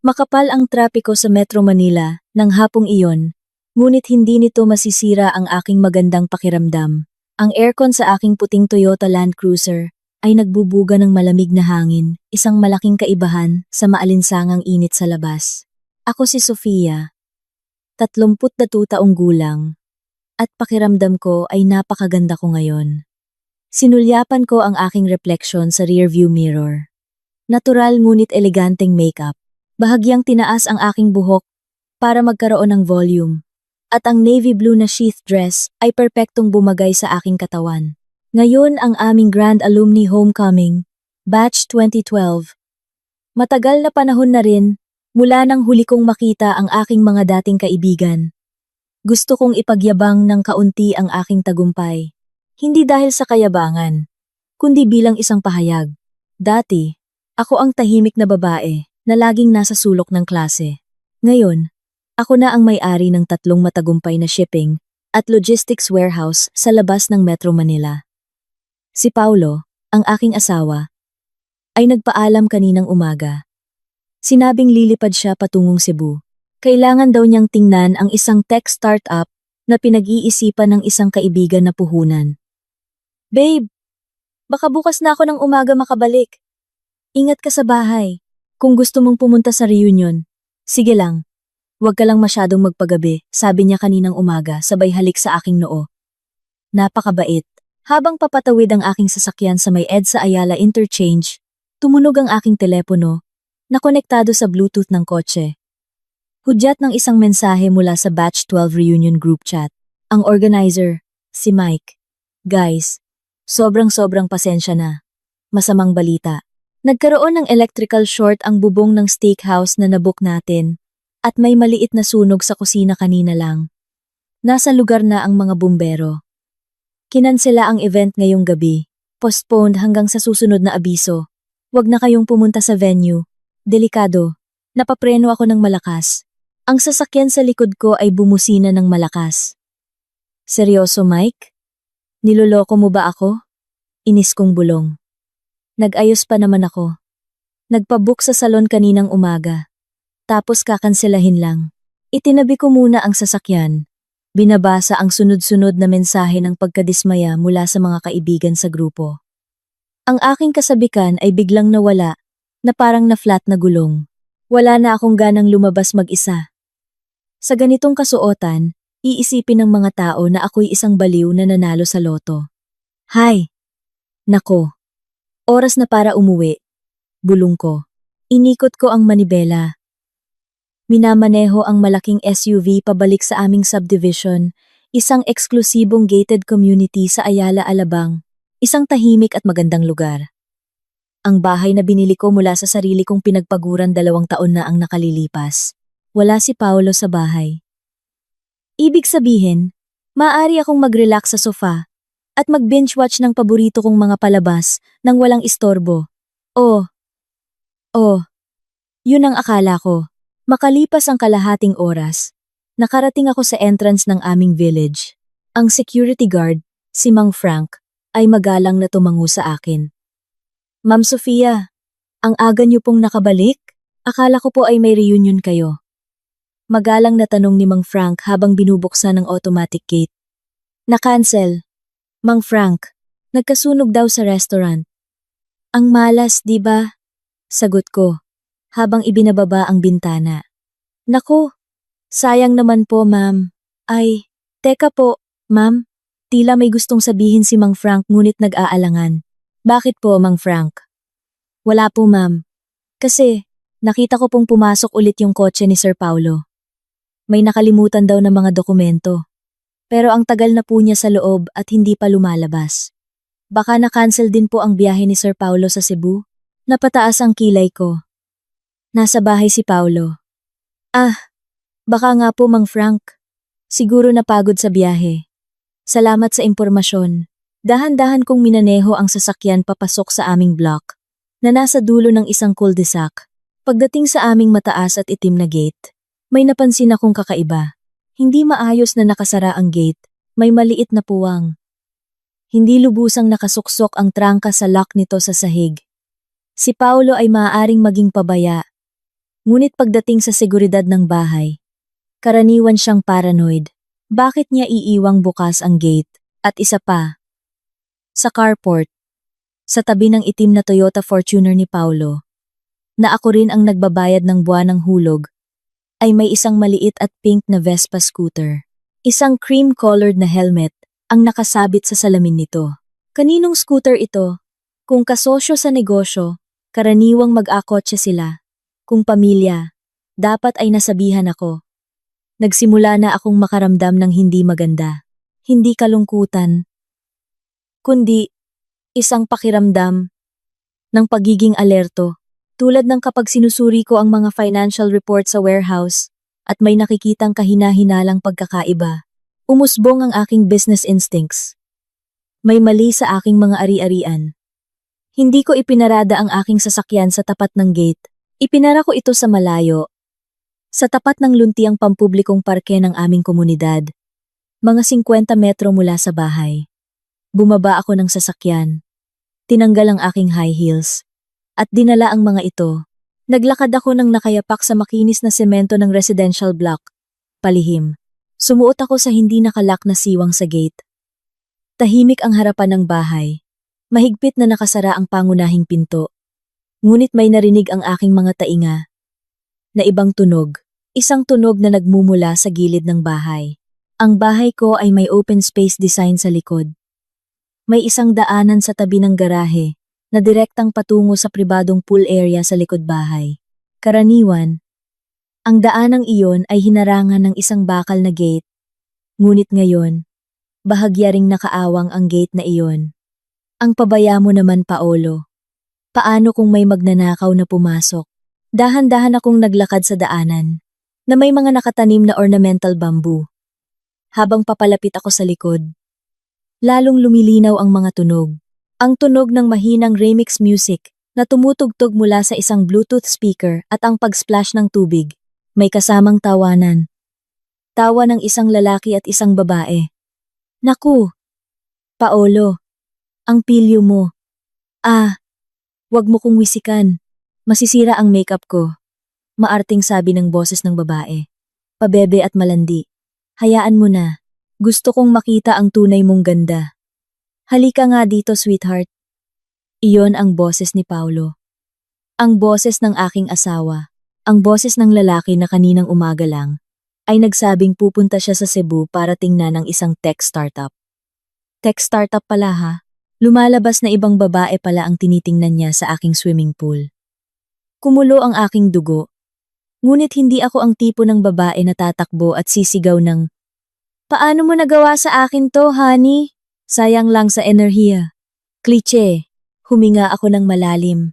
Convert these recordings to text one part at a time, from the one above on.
Makapal ang trapiko sa Metro Manila ng hapong iyon, ngunit hindi nito masisira ang aking magandang pakiramdam. Ang aircon sa aking puting Toyota Land Cruiser ay nagbubuga ng malamig na hangin, isang malaking kaibahan sa maalinsangang init sa labas. Ako si Sofia, 32 taong gulang, at pakiramdam ko ay napakaganda ko ngayon. Sinulyapan ko ang aking refleksyon sa rearview mirror. Natural ngunit eleganteng makeup. Bahagyang tinaas ang aking buhok para magkaroon ng volume. At ang navy blue na sheath dress ay perpektong bumagay sa aking katawan. Ngayon ang aming Grand Alumni Homecoming, Batch 2012. Matagal na panahon na rin mula nang huli kong makita ang aking mga dating kaibigan. Gusto kong ipagyabang ng kaunti ang aking tagumpay. Hindi dahil sa kayabangan, kundi bilang isang pahayag. Dati, ako ang tahimik na babae na laging nasa sulok ng klase. Ngayon, ako na ang may-ari ng 3 matagumpay na shipping at logistics warehouse sa labas ng Metro Manila. Si Paulo, ang aking asawa, ay nagpaalam kaninang umaga. Sinabing lilipad siya patungong Cebu. Kailangan daw niyang tingnan ang isang tech startup na pinag-iisipan ng isang kaibigan na puhunan. Babe, baka bukas na ako ng umaga makabalik. Ingat ka sa bahay. Kung gusto mong pumunta sa reunion, sige lang. Huwag ka lang masyadong magpagabi, sabi niya kaninang umaga sabay halik sa aking noo. Napakabait. Habang papatawid ang aking sasakyan sa may EDSA Ayala Interchange, tumunog ang aking telepono na konektado sa Bluetooth ng kotse. Hudyat ng isang mensahe mula sa Batch 12 Reunion Group Chat. Ang organizer, si Mike. Guys, sobrang pasensya na. Masamang balita. Nagkaroon ng electrical short ang bubong ng steakhouse na nabook natin at may maliit na sunog sa kusina kanina lang. Nasa lugar na ang mga bumbero. Kinansela ang event ngayong gabi, postponed hanggang sa susunod na abiso. Huwag na kayong pumunta sa venue. Delikado. Napapreno ako ng malakas. Ang sasakyan sa likod ko ay bumusina ng malakas. Seryoso, Mike? Niloloko mo ba ako? Inis kong bulong. Nag-ayos pa naman ako. Nagpabook sa salon kaninang umaga. Tapos kakanselahin lang. Itinabi ko muna ang sasakyan. Binabasa ang sunod-sunod na mensahe ng pagkadismaya mula sa mga kaibigan sa grupo. Ang aking kasabikan ay biglang nawala, na parang na-flat na gulong. Wala na akong ganang lumabas mag-isa. Sa ganitong kasuotan, iisipin ng mga tao na ako'y isang baliw na nanalo sa loto. Hay! Nako! Oras na para umuwi. Bulong ko. Inikot ko ang manibela. Minamaneho ang malaking SUV pabalik sa aming subdivision, isang eksklusibong gated community sa Ayala, Alabang, isang tahimik at magandang lugar. Ang bahay na binili ko mula sa sarili kong pinagpaguran 2 taon na ang nakalilipas. Wala si Paulo sa bahay. Ibig sabihin, maaari akong mag-relax sa sofa at mag-binge watch ng paborito kong mga palabas nang walang istorbo. Oh, yun ang akala ko. Makalipas ang kalahating oras, nakarating ako sa entrance ng aming village. Ang security guard, si Mang Frank, ay magalang na tumango sa akin. Ma'am Sofia, ang aga niyo pong nakabalik? Akala ko po ay may reunion kayo. Magalang na tanong ni Mang Frank habang binubuksan ang automatic gate. Na-cancel. Mang Frank, nagkasunog daw sa restaurant. Ang malas, di ba? Sagot ko, habang ibinababa ang bintana. Naku, sayang naman po, ma'am. Ay, teka po, ma'am. Tila may gustong sabihin si Mang Frank ngunit nag-aalangan. Bakit po, Mang Frank? Wala po, ma'am. Kasi, nakita ko pong pumasok ulit yung kotse ni Sir Paulo. May nakalimutan daw ng mga dokumento. Pero ang tagal na po niya sa loob at hindi pa lumalabas. Baka na-cancel din po ang biyahe ni Sir Paulo sa Cebu? Napataas ang kilay ko. Nasa bahay si Paulo. Baka nga po, Mang Frank. Siguro napagod sa biyahe. Salamat sa impormasyon. Dahan-dahan kong minaneho ang sasakyan papasok sa aming block, na nasa dulo ng isang cul-de-sac. Pagdating sa aming mataas at itim na gate, may napansin akong kakaiba. Hindi maayos na nakasara ang gate, may maliit na puwang. Hindi lubusang nakasuksok ang trangka sa lock nito sa sahig. Si Paulo ay maaaring maging pabaya. Ngunit pagdating sa seguridad ng bahay, karaniwan siyang paranoid. Bakit niya iiwang bukas ang gate? At isa pa, sa carport, sa tabi ng itim na Toyota Fortuner ni Paulo, na ako rin ang nagbabayad ng buwanang hulog, ay may isang maliit at pink na Vespa scooter. Isang cream-colored na helmet ang nakasabit sa salamin nito. Kaninong scooter ito? Kung kasosyo sa negosyo, karaniwang mag-akotse sila. Kung pamilya, dapat ay nasabihan ako. Nagsimula na akong makaramdam ng hindi maganda. Hindi kalungkutan, kundi isang pakiramdam ng pagiging alerto. Tulad ng kapag sinusuri ko ang mga financial report sa warehouse at may nakikitang kahina-hinalang pagkakaiba. Umusbong ang aking business instincts. May mali sa aking mga ari-arian. Hindi ko ipinarada ang aking sasakyan sa tapat ng gate. Ipinara ko ito sa malayo, sa tapat ng luntiang pampublikong parke ng aming komunidad, mga 50 metro mula sa bahay. Bumaba ako ng sasakyan, tinanggal ang aking high heels, at dinala ang mga ito. Naglakad ako ng nakayapak sa makinis na semento ng residential block. Palihim. Sumuot ako sa hindi nakalak na siwang sa gate. Tahimik ang harapan ng bahay. Mahigpit na nakasara ang pangunahing pinto. Ngunit may narinig ang aking mga tainga. Na ibang tunog. Isang tunog na nagmumula sa gilid ng bahay. Ang bahay ko ay may open space design sa likod. May isang daanan sa tabi ng garahe na direktang patungo sa pribadong pool area sa likod bahay. Karaniwan, ang daanang iyon ay hinarangan ng isang bakal na gate. Ngunit ngayon, bahagya ring nakaawang ang gate na iyon. Ang pabaya mo naman, Paolo. Paano kung may magnanakaw na pumasok? Dahan-dahan akong naglakad sa daanan, na may mga nakatanim na ornamental bamboo. Habang papalapit ako sa likod, lalong lumilinaw ang mga tunog. Ang tunog ng mahinang remix music na tumutugtog mula sa isang Bluetooth speaker at ang pag-splash ng tubig. May kasamang tawanan. Tawa ng isang lalaki at isang babae. Naku! Paolo, ang pilyo mo. Wag mo kong wisikan. Masisira ang makeup ko. Maarting sabi ng boses ng babae. Pabebe at malandi. Hayaan mo na. Gusto kong makita ang tunay mong ganda. Halika nga dito, sweetheart. Iyon ang boses ni Paulo. Ang boses ng aking asawa. Ang boses ng lalaki na kaninang umaga lang ay nagsabing pupunta siya sa Cebu para tingnan ang isang tech startup. Tech startup pala ha? Lumalabas na ibang babae pala ang tinitingnan niya sa aking swimming pool. Kumulo ang aking dugo. Ngunit hindi ako ang tipo ng babae na tatakbo at sisigaw ng, "Paano mo nagawa sa akin to, honey? Sayang lang sa enerhiya." Klise, huminga ako ng malalim.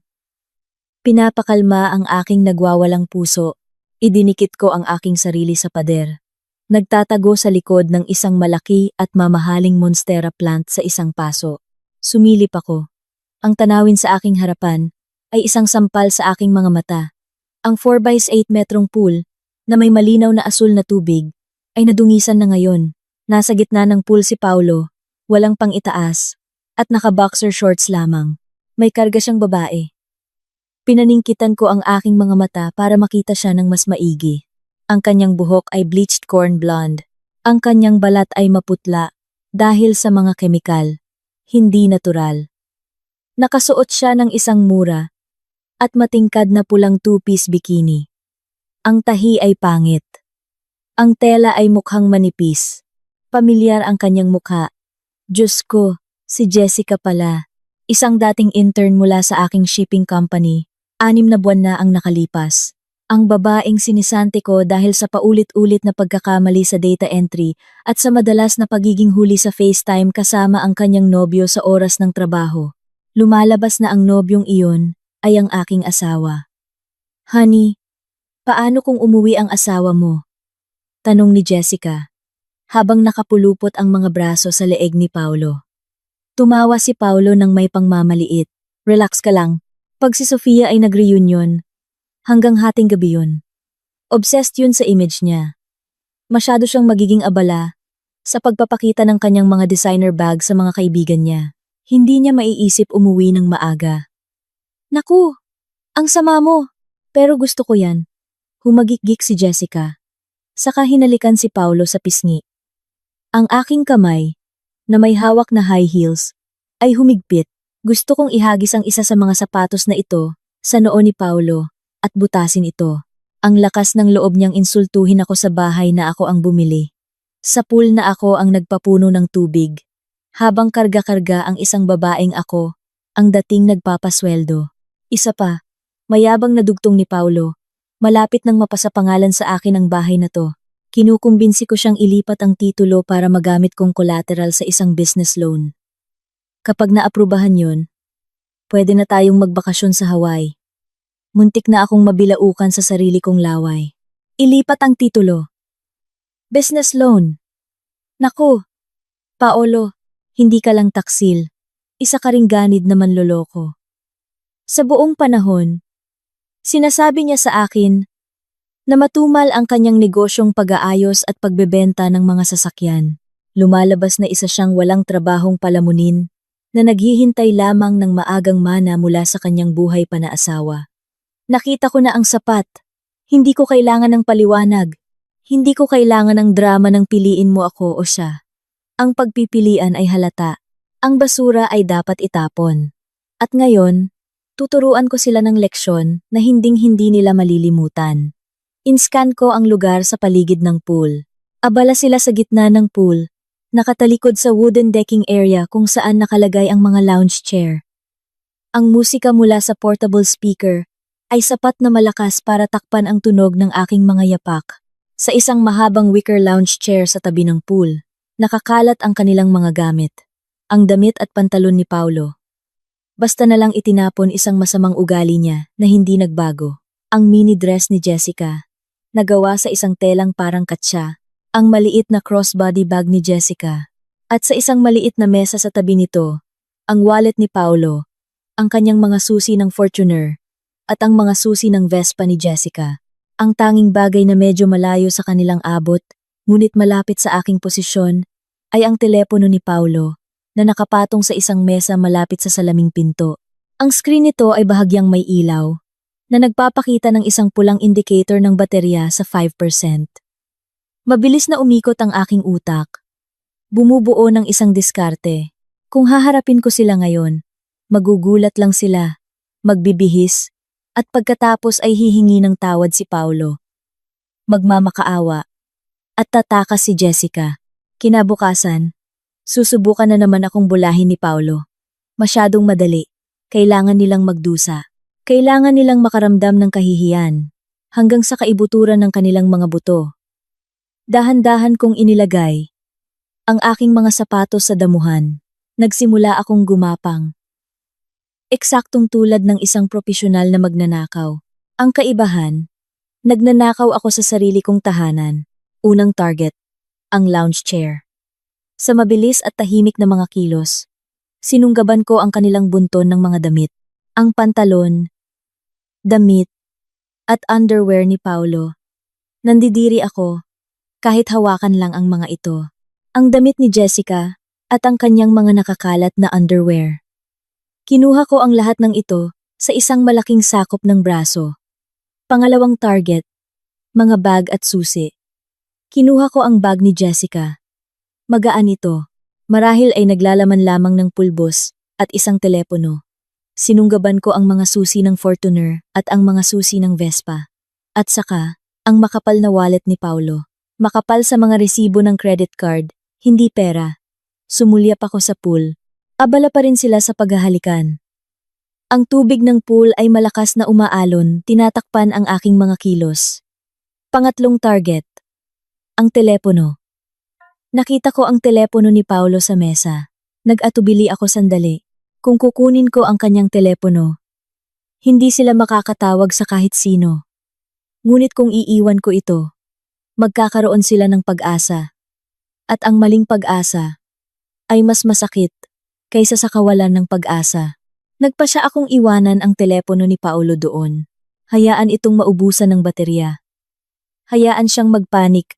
Pinapakalma ang aking nagwawalang puso. Idinikit ko ang aking sarili sa pader. Nagtatago sa likod ng isang malaki at mamahaling monstera plant sa isang paso. Sumilip ako. Ang tanawin sa aking harapan ay isang sampal sa aking mga mata. Ang 4x8 metrong pool na may malinaw na asul na tubig ay nadungisan na ngayon. Nasa gitna ng pool si Paulo, walang pang itaas, at naka-boxer shorts lamang. May karga siyang babae. Pinaningkitan ko ang aking mga mata para makita siya ng mas maigi. Ang kanyang buhok ay bleached corn blonde. Ang kanyang balat ay maputla dahil sa mga kemikal. Hindi natural. Nakasuot siya ng isang mura at matingkad na pulang two-piece bikini. Ang tahi ay pangit. Ang tela ay mukhang manipis. Pamilyar ang kanyang mukha. Diyos ko, si Jessica pala. Isang dating intern mula sa aking shipping company. 6 na buwan na ang nakalipas. Ang babaeng sinisante ko dahil sa paulit-ulit na pagkakamali sa data entry at sa madalas na pagiging huli sa FaceTime kasama ang kanyang nobyo sa oras ng trabaho. Lumalabas na ang nobyong iyon ay ang aking asawa. Honey, paano kung umuwi ang asawa mo? Tanong ni Jessica, habang nakapulupot ang mga braso sa leeg ni Paulo. Tumawa si Paulo ng may pangmamaliit. Relax ka lang. Pag si Sofia ay nag-reunion, hanggang hating gabi yun. Obsessed yun sa image niya. Masyado siyang magiging abala sa pagpapakita ng kanyang mga designer bag sa mga kaibigan niya. Hindi niya maiisip umuwi ng maaga. Naku, ang sama mo, pero gusto ko yan. Humagikgik si Jessica. Saka hinalikan si Paulo sa pisngi. Ang aking kamay, na may hawak na high heels, ay humigpit. Gusto kong ihagis ang isa sa mga sapatos na ito sa noo ni Paulo at butasin ito. Ang lakas ng loob niyang insultuhin ako sa bahay na ako ang bumili. Sa pool na ako ang nagpapuno ng tubig. Habang karga-karga ang isang babaeng ako, ang dating nagpapasweldo. Isa pa, mayabang na dugtong ni Paulo. Malapit nang mapasapangalan sa akin ang bahay na to. Kinukumbinsi ko siyang ilipat ang titulo para magamit kong collateral sa isang business loan. Kapag naaprubahan yon, pwede na tayong magbakasyon sa Hawaii. Muntik na akong mabilaukan sa sarili kong laway. Ilipat ang titulo. Business loan. Naku, Paolo, hindi ka lang taksil. Isa ka ring ganid na manloloko. Sa buong panahon, sinasabi niya sa akin na matumal ang kanyang negosyong pag-aayos at pagbebenta ng mga sasakyan. Lumalabas na isa siyang walang trabahong palamunin na naghihintay lamang ng maagang mana mula sa kanyang buhay pa na asawa. Nakita ko na ang sapat. Hindi ko kailangan ng paliwanag. Hindi ko kailangan ng drama ng piliin mo ako o siya. Ang pagpipilian ay halata. Ang basura ay dapat itapon. At ngayon, tuturuan ko sila ng leksyon na hinding-hindi nila malilimutan. Inscan ko ang lugar sa paligid ng pool. Abala sila sa gitna ng pool, nakatalikod sa wooden decking area kung saan nakalagay ang mga lounge chair. Ang musika mula sa portable speaker ay sapat na malakas para takpan ang tunog ng aking mga yapak. Sa isang mahabang wicker lounge chair sa tabi ng pool, nakakalat ang kanilang mga gamit. Ang damit at pantalon ni Paulo. Basta na lang itinapon isang masamang ugali niya na hindi nagbago. Ang mini dress ni Jessica, nagawa sa isang telang parang katsa. Ang maliit na crossbody bag ni Jessica. At sa isang maliit na mesa sa tabi nito, ang wallet ni Paulo, ang kanyang mga susi ng Fortuner, at ang mga susi ng Vespa ni Jessica. Ang tanging bagay na medyo malayo sa kanilang abot, ngunit malapit sa aking posisyon, ay ang telepono ni Paulo, na nakapatong sa isang mesa malapit sa salaming pinto. Ang screen nito ay bahagyang may ilaw, na nagpapakita ng isang pulang indicator ng baterya sa 5%. Mabilis na umikot ang aking utak. Bumubuo ng isang diskarte. Kung haharapin ko sila ngayon, magugulat lang sila, magbibihis, at pagkatapos ay hihingi ng tawad si Paulo. Magmamakaawa. At tatakas si Jessica. Kinabukasan, susubukan na naman akong bulahin ni Paulo. Masyadong madali. Kailangan nilang magdusa. Kailangan nilang makaramdam ng kahihiyan, hanggang sa kaibuturan ng kanilang mga buto. Dahan-dahan kong inilagay ang aking mga sapatos sa damuhan. Nagsimula akong gumapang. Eksaktong tulad ng isang propesyonal na magnanakaw. Ang kaibahan, nagnanakaw ako sa sarili kong tahanan. Unang target, ang lounge chair. Sa mabilis at tahimik na mga kilos, sinunggaban ko ang kanilang bunton ng mga damit. Ang pantalon, damit, at underwear ni Paulo. Nandidiri ako, kahit hawakan lang ang mga ito. Ang damit ni Jessica, at ang kanyang mga nakakalat na underwear. Kinuha ko ang lahat ng ito sa isang malaking sakop ng braso. Pangalawang target, mga bag at susi. Kinuha ko ang bag ni Jessica. Magaan ito. Marahil ay naglalaman lamang ng pulbos at isang telepono. Sinunggaban ko ang mga susi ng Fortuner at ang mga susi ng Vespa. At saka, ang makapal na wallet ni Paulo. Makapal sa mga resibo ng credit card, hindi pera. Sumulyap ako sa pool. Abala pa rin sila sa paghahalikan. Ang tubig ng pool ay malakas na umaalon, tinatakpan ang aking mga kilos. Pangatlong target, ang telepono. Nakita ko ang telepono ni Paulo sa mesa. Nag-atubili ako sandali. Kung kukunin ko ang kanyang telepono, hindi sila makakatawag sa kahit sino. Ngunit kung iiwan ko ito, magkakaroon sila ng pag-asa. At ang maling pag-asa ay mas masakit kaysa sa kawalan ng pag-asa. Nagpasya akong iwanan ang telepono ni Paulo doon. Hayaan itong maubusan ng baterya. Hayaan siyang magpanik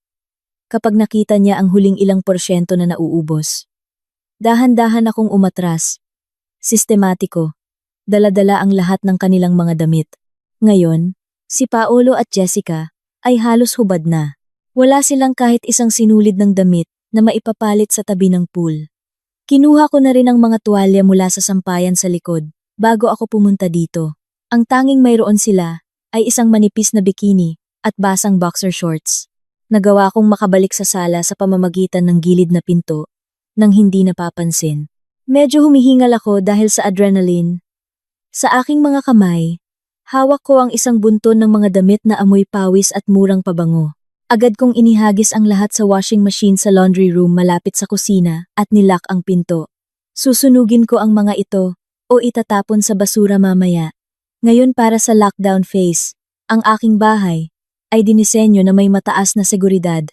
kapag nakita niya ang huling ilang porsyento na nauubos. Dahan-dahan akong umatras. Sistematiko. Dala-dala ang lahat ng kanilang mga damit. Ngayon, si Paulo at Jessica ay halos hubad na. Wala silang kahit isang sinulid ng damit na maipapalit sa tabi ng pool. Kinuha ko na rin ang mga tuwalya mula sa sampayan sa likod bago ako pumunta dito. Ang tanging mayroon sila ay isang manipis na bikini at basang boxer shorts. Nagawa kong makabalik sa sala sa pamamagitan ng gilid na pinto nang hindi napapansin. Medyo humihingal ako dahil sa adrenaline. Sa aking mga kamay, hawak ko ang isang bunton ng mga damit na amoy pawis at murang pabango. Agad kong inihagis ang lahat sa washing machine sa laundry room malapit sa kusina at nilock ang pinto. Susunugin ko ang mga ito o itatapon sa basura mamaya. Ngayon para sa lockdown phase, ang aking bahay ay dinisenyo na may mataas na seguridad.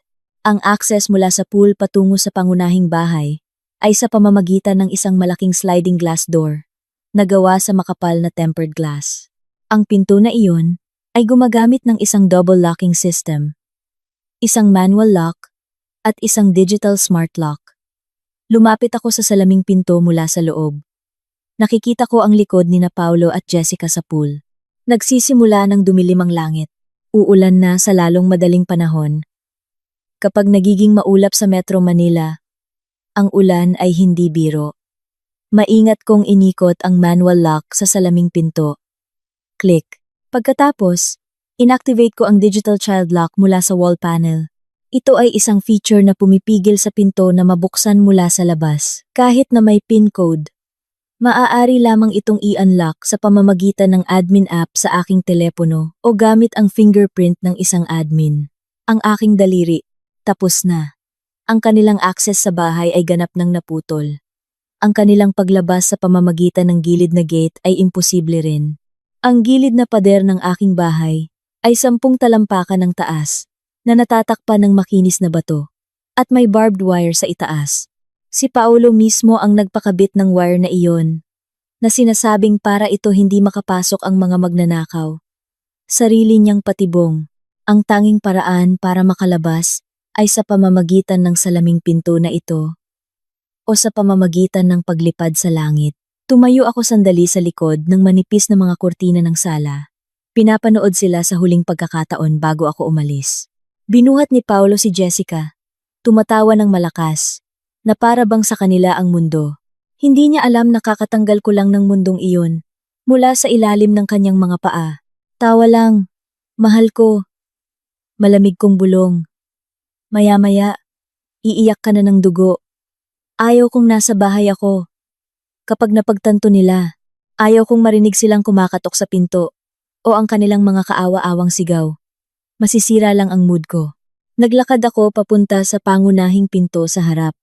Ang access mula sa pool patungo sa pangunahing bahay ay sa pamamagitan ng isang malaking sliding glass door na gawa sa makapal na tempered glass. Ang pinto na iyon ay gumagamit ng isang double locking system, isang manual lock at isang digital smart lock. Lumapit ako sa salaming pinto mula sa loob. Nakikita ko ang likod ni na Paulo at Jessica sa pool. Nagsisimula ng dumilim ang langit. Uulan na sa lalong madaling panahon. Kapag nagiging maulap sa Metro Manila, ang ulan ay hindi biro. Maingat kong inikot ang manual lock sa salaming pinto. Click. Pagkatapos, inactivate ko ang digital child lock mula sa wall panel. Ito ay isang feature na pumipigil sa pinto na mabuksan mula sa labas. Kahit na may PIN code, maaari lamang itong i-unlock sa pamamagitan ng admin app sa aking telepono o gamit ang fingerprint ng isang admin. Ang aking daliri, tapos na. Ang kanilang access sa bahay ay ganap ng naputol. Ang kanilang paglabas sa pamamagitan ng gilid na gate ay imposible rin. Ang gilid na pader ng aking bahay ay 10 talampakan ng taas na natatakpan ng makinis na bato at may barbed wire sa itaas. Si Paulo mismo ang nagpakabit ng wire na iyon, na sinasabing para ito hindi makapasok ang mga magnanakaw. Sarili niyang patibong, ang tanging paraan para makalabas ay sa pamamagitan ng salaming pinto na ito o sa pamamagitan ng paglipad sa langit. Tumayo ako sandali sa likod ng manipis na mga kurtina ng sala. Pinapanood sila sa huling pagkakataon bago ako umalis. Binuhat ni Paulo si Jessica. Tumatawa ng malakas, na para bang sa kanila ang mundo. Hindi niya alam na kakatanggal ko lang ng mundong iyon, mula sa ilalim ng kanyang mga paa. Tawa lang, mahal ko. Malamig kong bulong. Maya-maya, iiyak ka na ng dugo. Ayaw kong nasa bahay ako. Kapag napagtanto nila, ayaw kong marinig silang kumakatok sa pinto o ang kanilang mga kaawa-awang sigaw. Masisira lang ang mood ko. Naglakad ako papunta sa pangunahing pinto sa harap.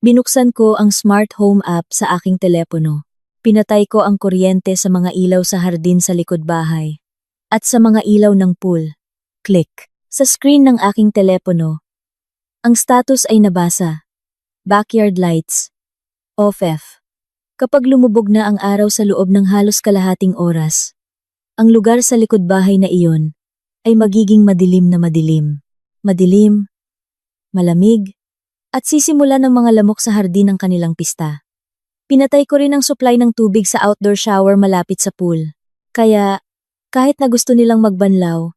Binuksan ko ang smart home app sa aking telepono. Pinatay ko ang kuryente sa mga ilaw sa hardin sa likod bahay at sa mga ilaw ng pool. Click. Sa screen ng aking telepono, ang status ay nabasa. Backyard lights. Off. Kapag lumubog na ang araw sa loob ng halos kalahating oras, ang lugar sa likod bahay na iyon ay magiging madilim na madilim. Madilim, malamig, at sisimula ng mga lamok sa hardin ng kanilang pista. Pinatay ko rin ang supply ng tubig sa outdoor shower malapit sa pool. Kaya, kahit na gusto nilang magbanlaw,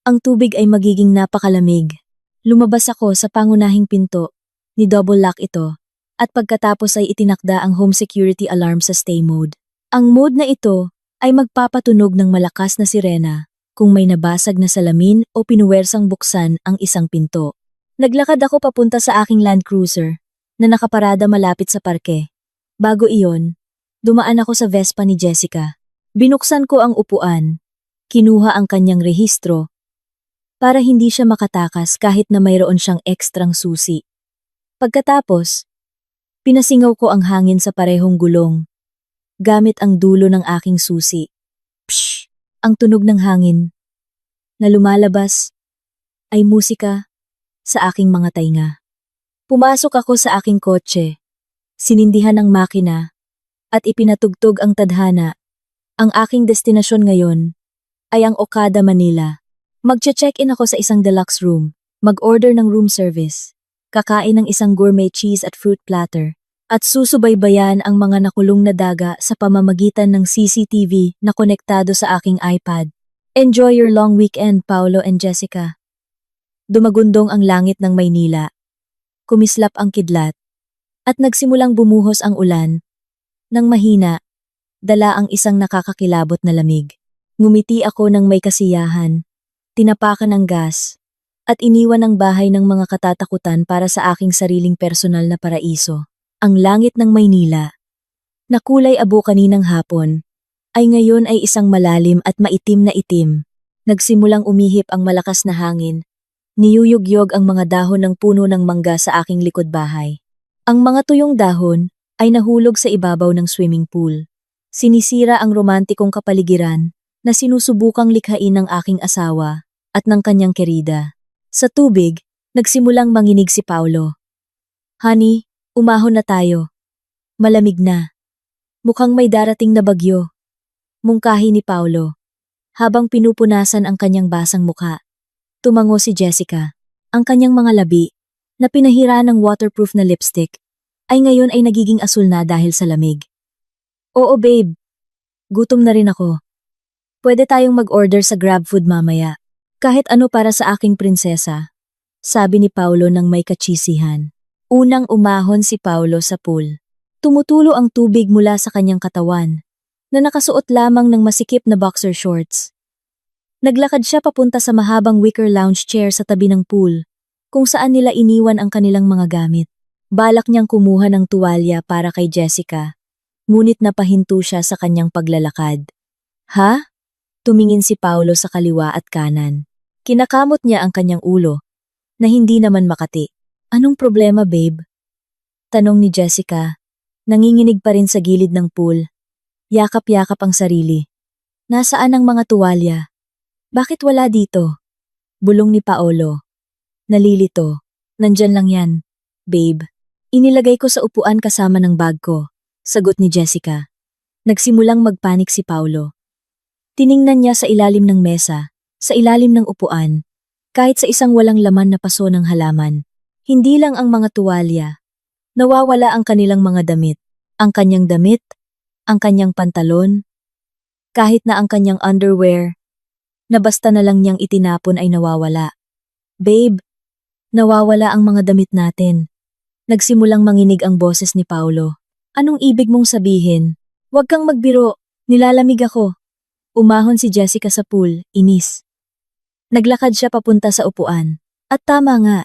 ang tubig ay magiging napakalamig. Lumabas ako sa pangunahing pinto, ni double lock ito, at pagkatapos ay itinakda ang home security alarm sa stay mode. Ang mode na ito ay magpapatunog ng malakas na sirena kung may nabasag na salamin o pinuwersang buksan ang isang pinto. Naglakad ako papunta sa aking Land Cruiser na nakaparada malapit sa parke. Bago iyon, dumaan ako sa Vespa ni Jessica. Binuksan ko ang upuan, kinuha ang kanyang rehistro para hindi siya makatakas kahit na mayroon siyang ekstrang susi. Pagkatapos, pinasingaw ko ang hangin sa parehong gulong gamit ang dulo ng aking susi. Psh! Ang tunog ng hangin na lumalabas ay musika sa aking mga tainga. Pumasok ako sa aking kotse, sinindihan ang makina, at ipinatugtog ang tadhana. Ang aking destinasyon ngayon ay ang Okada, Manila. Magche-check-in ako sa isang deluxe room, mag-order ng room service, kakain ng isang gourmet cheese at fruit platter, at susubaybayan ang mga nakulong na daga sa pamamagitan ng CCTV na konektado sa aking iPad. Enjoy your long weekend, Paulo and Jessica. Dumagundong ang langit ng Maynila. Kumislap ang kidlat. At nagsimulang bumuhos ang ulan. Nang mahina, dala ang isang nakakakilabot na lamig. Ngumiti ako ng may kasiyahan. Tinapakan ang gas. At iniwan ang bahay ng mga katatakutan para sa aking sariling personal na paraiso. Ang langit ng Maynila, na kulay abo kaninang hapon, ay ngayon ay isang malalim at maitim na itim. Nagsimulang umihip ang malakas na hangin. Niyuyugyog ang mga dahon ng puno ng mangga sa aking likod bahay. Ang mga tuyong dahon ay nahulog sa ibabaw ng swimming pool. Sinisira ang romantikong kapaligiran na sinusubukang likhain ng aking asawa at ng kanyang kerida. Sa tubig, nagsimulang manginig si Paulo. Honey, umahon na tayo. Malamig na. Mukhang may darating na bagyo. Mungkahi ni Paulo. Habang pinupunasan ang kanyang basang mukha. Tumango si Jessica. Ang kanyang mga labi, na pinahira ng waterproof na lipstick, ay ngayon ay nagiging asul na dahil sa lamig. Oo babe. Gutom na rin ako. Pwede tayong mag-order sa GrabFood mamaya. Kahit ano para sa aking prinsesa. Sabi ni Paulo ng may katsisihan. Unang umahon si Paulo sa pool. Tumutulo ang tubig mula sa kanyang katawan, na nakasuot lamang ng masikip na boxer shorts. Naglakad siya papunta sa mahabang wicker lounge chair sa tabi ng pool, kung saan nila iniwan ang kanilang mga gamit. Balak niyang kumuha ng tuwalya para kay Jessica, ngunit napahinto siya sa kanyang paglalakad. Ha? Tumingin si Paulo sa kaliwa at kanan. Kinakamot niya ang kanyang ulo, na hindi naman makati. Anong problema, babe? Tanong ni Jessica. Nanginginig pa rin sa gilid ng pool. Yakap-yakap ang sarili. Nasaan ang mga tuwalya? Bakit wala dito? Bulong ni Paolo. Nalilito. Nandyan lang yan, babe. Inilagay ko sa upuan kasama ng bag ko. Sagot ni Jessica. Nagsimulang magpanik si Paulo. Tiningnan niya sa ilalim ng mesa, sa ilalim ng upuan, kahit sa isang walang laman na paso ng halaman. Hindi lang ang mga tuwalya. Nawawala ang kanilang mga damit. Ang kanyang damit, ang kanyang pantalon, kahit na ang kanyang underwear, na basta na lang niyang itinapon ay nawawala. Babe, nawawala ang mga damit natin. Nagsimulang manginig ang boses ni Paulo. Anong ibig mong sabihin? Huwag kang magbiro, nilalamig ako. Umahon si Jessica sa pool, inis. Naglakad siya papunta sa upuan. At tama nga.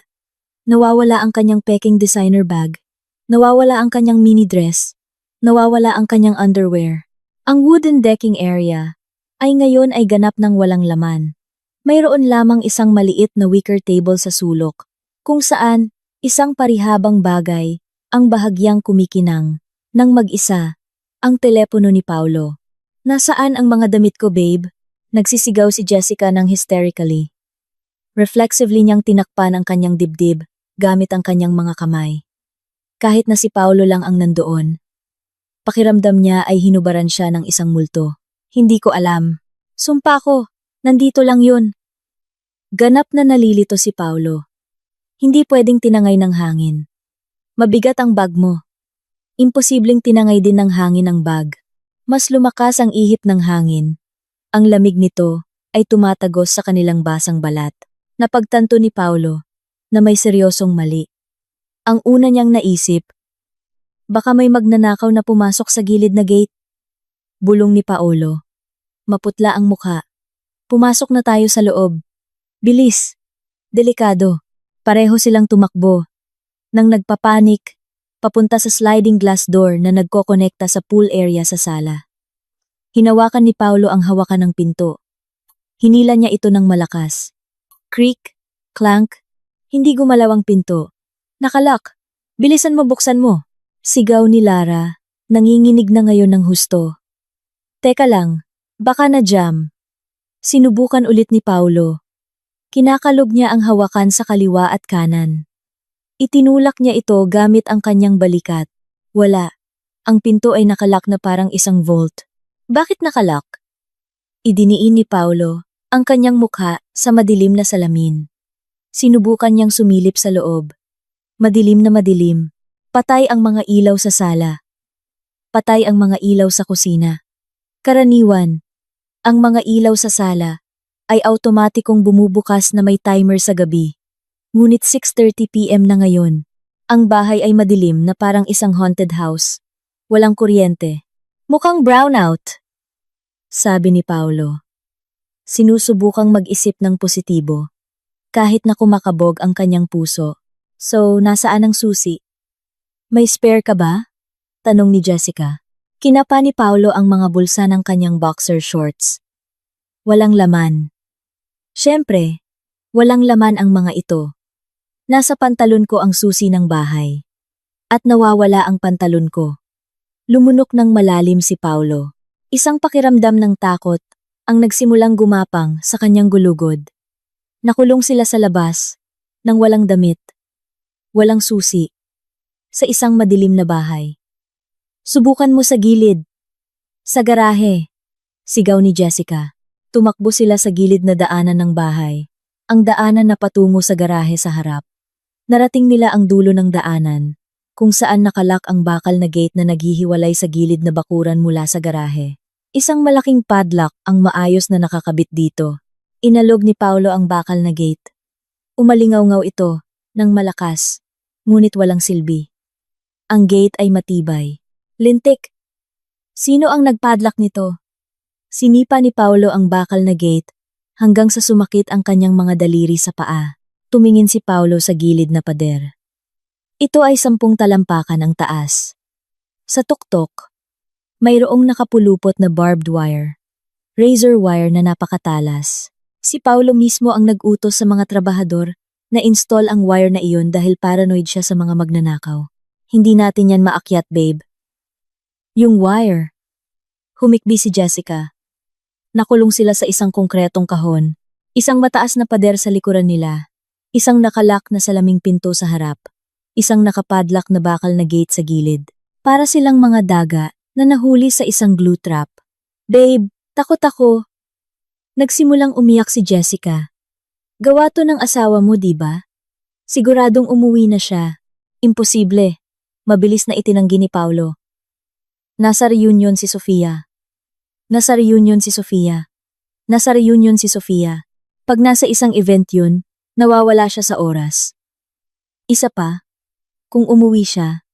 Nawawala ang kanyang peking designer bag. Nawawala ang kanyang mini dress. Nawawala ang kanyang underwear. Ang wooden decking area ay ngayon ay ganap ng walang laman. Mayroon lamang isang maliit na wicker table sa sulok, kung saan isang parihabang bagay ang bahagyang kumikinang. Nang mag-isa, ang telepono ni Paulo. Nasaan ang mga damit ko, babe? Nagsisigaw si Jessica ng hysterically. Reflexively niyang tinakpan ang kanyang dibdib gamit ang kanyang mga kamay. Kahit na si Paulo lang ang nandoon, pakiramdam niya ay hinubaran siya ng isang multo. Hindi ko alam. Sumpa ko, nandito lang yun. Ganap na nalilito si Paulo. Hindi pwedeng tinangay ng hangin. Mabigat ang bag mo. Imposibleng tinangay din ng hangin ang bag. Mas lumakas ang ihip ng hangin. Ang lamig nito ay tumatagos sa kanilang basang balat. Napagtanto ni Paulo na may seryosong mali. Ang una niyang naisip, baka may magnanakaw na pumasok sa gilid na gate. Bulong ni Paolo. Maputla ang mukha. Pumasok na tayo sa loob. Bilis. Delikado. Pareho silang tumakbo. Nang nagpapanik, papunta sa sliding glass door na nagkokonekta sa pool area sa sala. Hinawakan ni Paolo ang hawakan ng pinto. Hinila niya ito ng malakas. Creak, clank, hindi gumalaw ang pinto. Nakalak. Bilisan mo, buksan mo. Sigaw ni Lara, nanginginig na ngayon ng husto. Teka lang, baka na-jam. Sinubukan ulit ni Paulo. Kinakalog niya ang hawakan sa kaliwa at kanan. Itinulak niya ito gamit ang kanyang balikat. Wala. Ang pinto ay nakalak na parang isang vault. Bakit nakalak? Idiniin ni Paulo ang kanyang mukha sa madilim na salamin. Sinubukan niyang sumilip sa loob. Madilim na madilim. Patay ang mga ilaw sa sala. Patay ang mga ilaw sa kusina. Karaniwan, ang mga ilaw sa sala ay automatikong bumubukas na may timer sa gabi. Ngunit 6:30 PM na ngayon. Ang bahay ay madilim na parang isang haunted house. Walang kuryente. Mukhang brownout, sabi ni Paulo. Sinusubukang mag-isip ng positibo. Kahit na kumakabog ang kanyang puso. So, nasaan ang susi? May spare ka ba? Tanong ni Jessica. Kinapa ni Paulo ang mga bulsa ng kanyang boxer shorts. Walang laman. Siyempre, walang laman ang mga ito. Nasa pantalon ko ang susi ng bahay. At nawawala ang pantalon ko. Lumunok ng malalim si Paulo. Isang pakiramdam ng takot ang nagsimulang gumapang sa kanyang gulugod. Nakulong sila sa labas, nang walang damit, walang susi, sa isang madilim na bahay. Subukan mo sa gilid. Sa garahe, sigaw ni Jessica. Tumakbo sila sa gilid na daanan ng bahay. Ang daanan na patungo sa garahe sa harap. Narating nila ang dulo ng daanan, kung saan nakalak ang bakal na gate na naghihiwalay sa gilid na bakuran mula sa garahe. Isang malaking padlock ang maayos na nakakabit dito. Inalog ni Paulo ang bakal na gate. Umalingaw-ngaw ito, ng malakas, ngunit walang silbi. Ang gate ay matibay. Lintik! Sino ang nagpadlock nito? Sinipa ni Paulo ang bakal na gate hanggang sa sumakit ang kanyang mga daliri sa paa. Tumingin si Paulo sa gilid na pader. Ito ay 10 talampakan ang taas. Sa tuktok, mayroong nakapulupot na barbed wire. Razor wire na napakatalas. Si Paulo mismo ang nag-utos sa mga trabahador na install ang wire na iyon dahil paranoid siya sa mga magnanakaw. Hindi natin yan maakyat, babe. Yung wire. Humikbi si Jessica. Nakulong sila sa isang konkretong kahon. Isang mataas na pader sa likuran nila. Isang nakalak na salaming pinto sa harap. Isang nakapadlock na bakal na gate sa gilid. Para silang mga daga na nahuli sa isang glue trap. Babe, takot ako. Nagsimulang umiyak si Jessica. Gawa to ng asawa mo, diba? Siguradong umuwi na siya. Imposible. Mabilis na itinanggi ni Paulo. Nasa reunion si Sofia. Nasa reunion si Sofia. Nasa reunion si Sofia. Pag nasa isang event yun, nawawala siya sa oras. Isa pa, kung umuwi siya,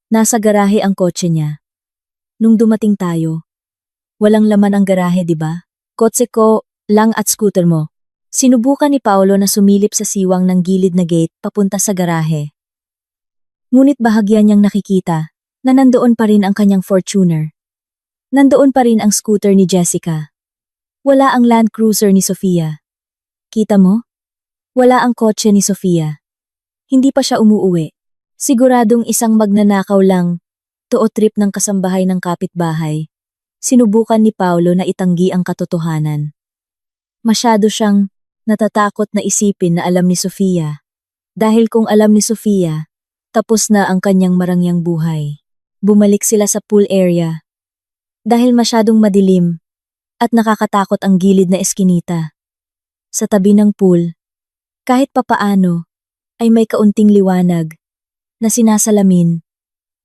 nasa garahe ang kotse niya. Nung dumating tayo, walang laman ang garahe, diba? Kotse ko lang at scooter mo. Sinubukan ni Paulo na sumilip sa siwang ng gilid na gate papunta sa garahe. Ngunit bahagya niyang nakikita na nandoon pa rin ang kanyang Fortuner. Nandoon pa rin ang scooter ni Jessica. Wala ang Land Cruiser ni Sofia. Kita mo? Wala ang kotse ni Sofia. Hindi pa siya umuuwi. Siguradong isang magnanakaw lang, trip ng kasambahay ng kapitbahay. Sinubukan ni Paulo na itanggi ang katotohanan. Masyado siyang natatakot na isipin na alam ni Sofia. Dahil kung alam ni Sofia, tapos na ang kanyang marangyang buhay. Bumalik sila sa pool area. Dahil masyadong madilim at nakakatakot ang gilid na eskinita. Sa tabi ng pool, kahit papaano, ay may kaunting liwanag na sinasalamin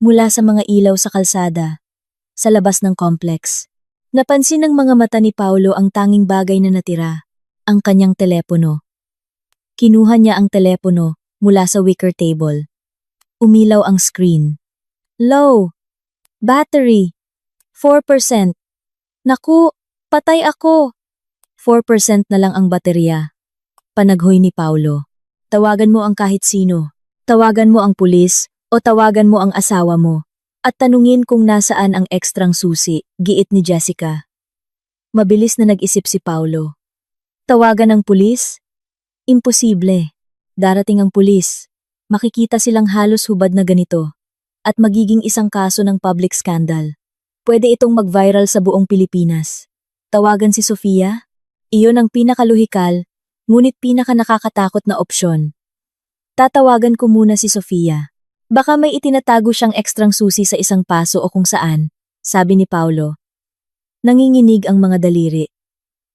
mula sa mga ilaw sa kalsada, sa labas ng complex. Napansin ng mga mata ni Paulo ang tanging bagay na natira, ang kanyang telepono. Kinuha niya ang telepono mula sa wicker table. Umilaw ang screen. Low. Battery. 4%. Naku, patay ako. 4% na lang ang baterya. Panaghoy ni Paulo. Tawagan mo ang kahit sino. Tawagan mo ang pulis o tawagan mo ang asawa mo. At tanungin kung nasaan ang ekstrang susi, giit ni Jessica. Mabilis na nag-isip si Paulo. Tawagan ang pulis? Imposible. Darating ang pulis. Makikita silang halos hubad na ganito. At magiging isang kaso ng public scandal. Pwede itong mag-viral sa buong Pilipinas. Tawagan si Sofia? Iyon ang pinakaluhikal, ngunit pinaka-nakakatakot na opsyon. Tatawagan ko muna si Sofia. Baka may itinatago siyang ekstrang susi sa isang paso o kung saan, sabi ni Paulo. Nanginginig ang mga daliri.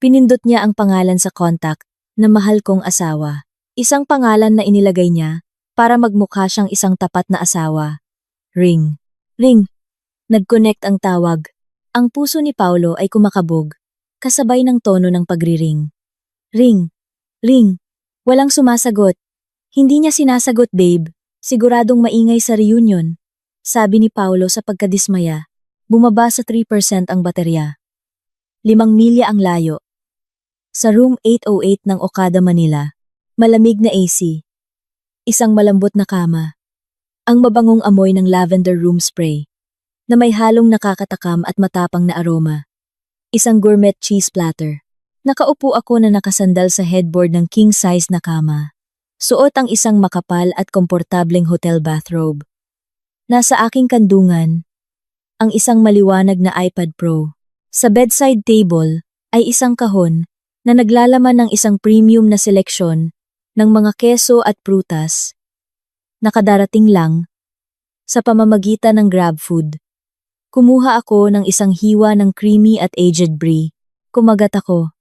Pinindot niya ang pangalan sa contact na mahal kong asawa. Isang pangalan na inilagay niya para magmukha siyang isang tapat na asawa. Ring. Ring. Nag-connect ang tawag. Ang puso ni Paulo ay kumakabog, kasabay ng tono ng pagriring. Ring. Ring. Walang sumasagot. Hindi niya sinasagot, babe. Siguradong maingay sa reunion. Sabi ni Paolo sa pagkadismaya. Bumaba sa 3% ang baterya. 5 milya ang layo. Sa room 808 ng Okada, Manila. Malamig na AC. Isang malambot na kama. Ang mabangong amoy ng lavender room spray. Na may halong nakakatakam at matapang na aroma. Isang gourmet cheese platter. Nakaupo ako na nakasandal sa headboard ng king-size na kama. Suot ang isang makapal at komportableng hotel bathrobe. Nasa aking kandungan, ang isang maliwanag na iPad Pro. Sa bedside table ay isang kahon na naglalaman ng isang premium na seleksyon ng mga keso at prutas. Nakadarating lang sa pamamagitan ng GrabFood. Kumuha ako ng isang hiwa ng creamy at aged brie. Kumagat ako.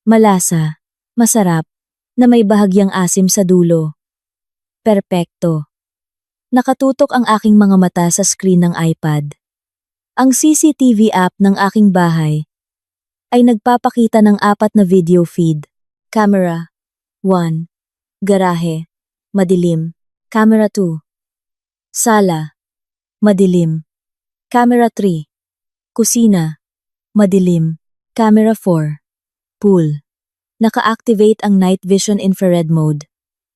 Malasa, masarap, na may bahagyang asim sa dulo. Perpekto. Nakatutok ang aking mga mata sa screen ng iPad. Ang CCTV app ng aking bahay ay nagpapakita ng 4 na video feed. Camera 1. Garahe. Madilim. Camera 2. Sala. Madilim. Camera 3. Kusina. Madilim. Camera 4. Pool. Naka-activate ang night vision infrared mode.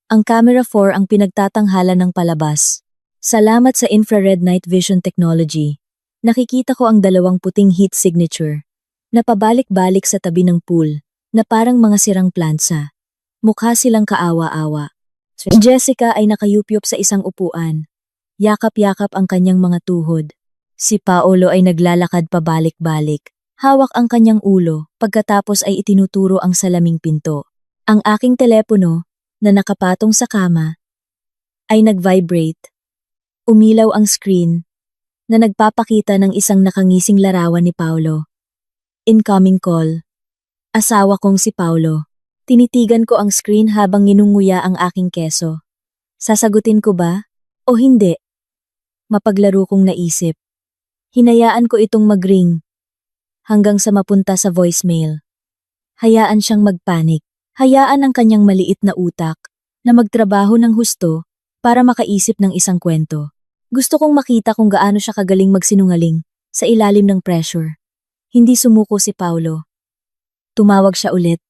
Ang camera 4 ang pinagtatanghalan ng palabas. Salamat sa infrared night vision technology. Nakikita ko ang 2 puting heat signature na pabalik-balik sa tabi ng pool na parang mga sirang plantsa. Mukha silang kaawa-awa. Jessica ay nakayupyop sa isang upuan. Yakap-yakap ang kanyang mga tuhod. Si Paolo ay naglalakad pabalik-balik. Hawak ang kanyang ulo, pagkatapos ay itinuturo ang salaming pinto. Ang aking telepono, na nakapatong sa kama, ay nag-vibrate. Umilaw ang screen, na nagpapakita ng isang nakangising larawan ni Paolo. Incoming call. Asawa kong si Paolo. Tinitigan ko ang screen habang nginunguya ang aking keso. Sasagutin ko ba? O hindi? Mapaglaro kong naisip. Hinayaan ko itong mag-ring. Hanggang sa mapunta sa voicemail. Hayaan siyang magpanik. Hayaan ang kanyang maliit na utak na magtrabaho ng husto para makaisip ng isang kwento. Gusto kong makita kung gaano siya kagaling magsinungaling sa ilalim ng pressure. Hindi sumuko si Paolo. Tumawag siya ulit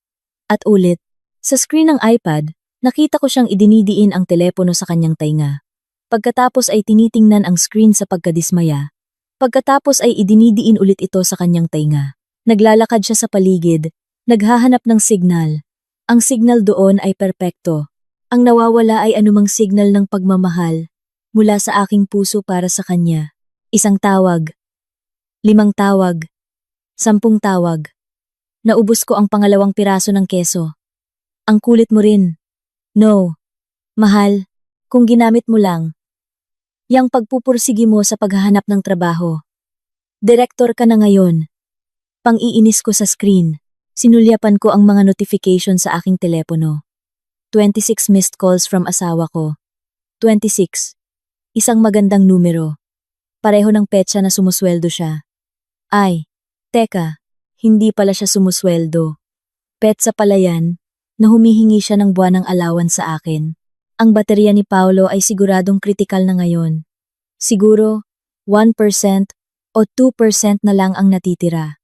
at ulit. Sa screen ng iPad, nakita ko siyang idinidiin ang telepono sa kanyang tainga. Pagkatapos ay tinitingnan ang screen sa pagkadismaya. Pagkatapos ay idinidiin ulit ito sa kanyang tainga. Naglalakad siya sa paligid, naghahanap ng signal. Ang signal doon ay perpekto. Ang nawawala ay anumang signal ng pagmamahal mula sa aking puso para sa kanya. 1 tawag, 5 tawag, 10 tawag. Naubos ko ang 2 piraso ng keso. Ang kulit mo rin. No. Mahal, kung ginamit mo lang. Yang pagpupursigi mo sa paghahanap ng trabaho. Direktor ka na ngayon. Pang-iinis ko sa screen. Sinulyapan ko ang mga notification sa aking telepono. 26 missed calls from asawa ko. 26. Isang magandang numero. Pareho ng petsa na sumusweldo siya. Ay, teka, hindi pala siya sumusweldo. Petsa pala yan, na humihingi siya ng buwanang allowance sa akin. Ang baterya ni Paolo ay siguradong kritikal na ngayon. Siguro, 1% o 2% na lang ang natitira.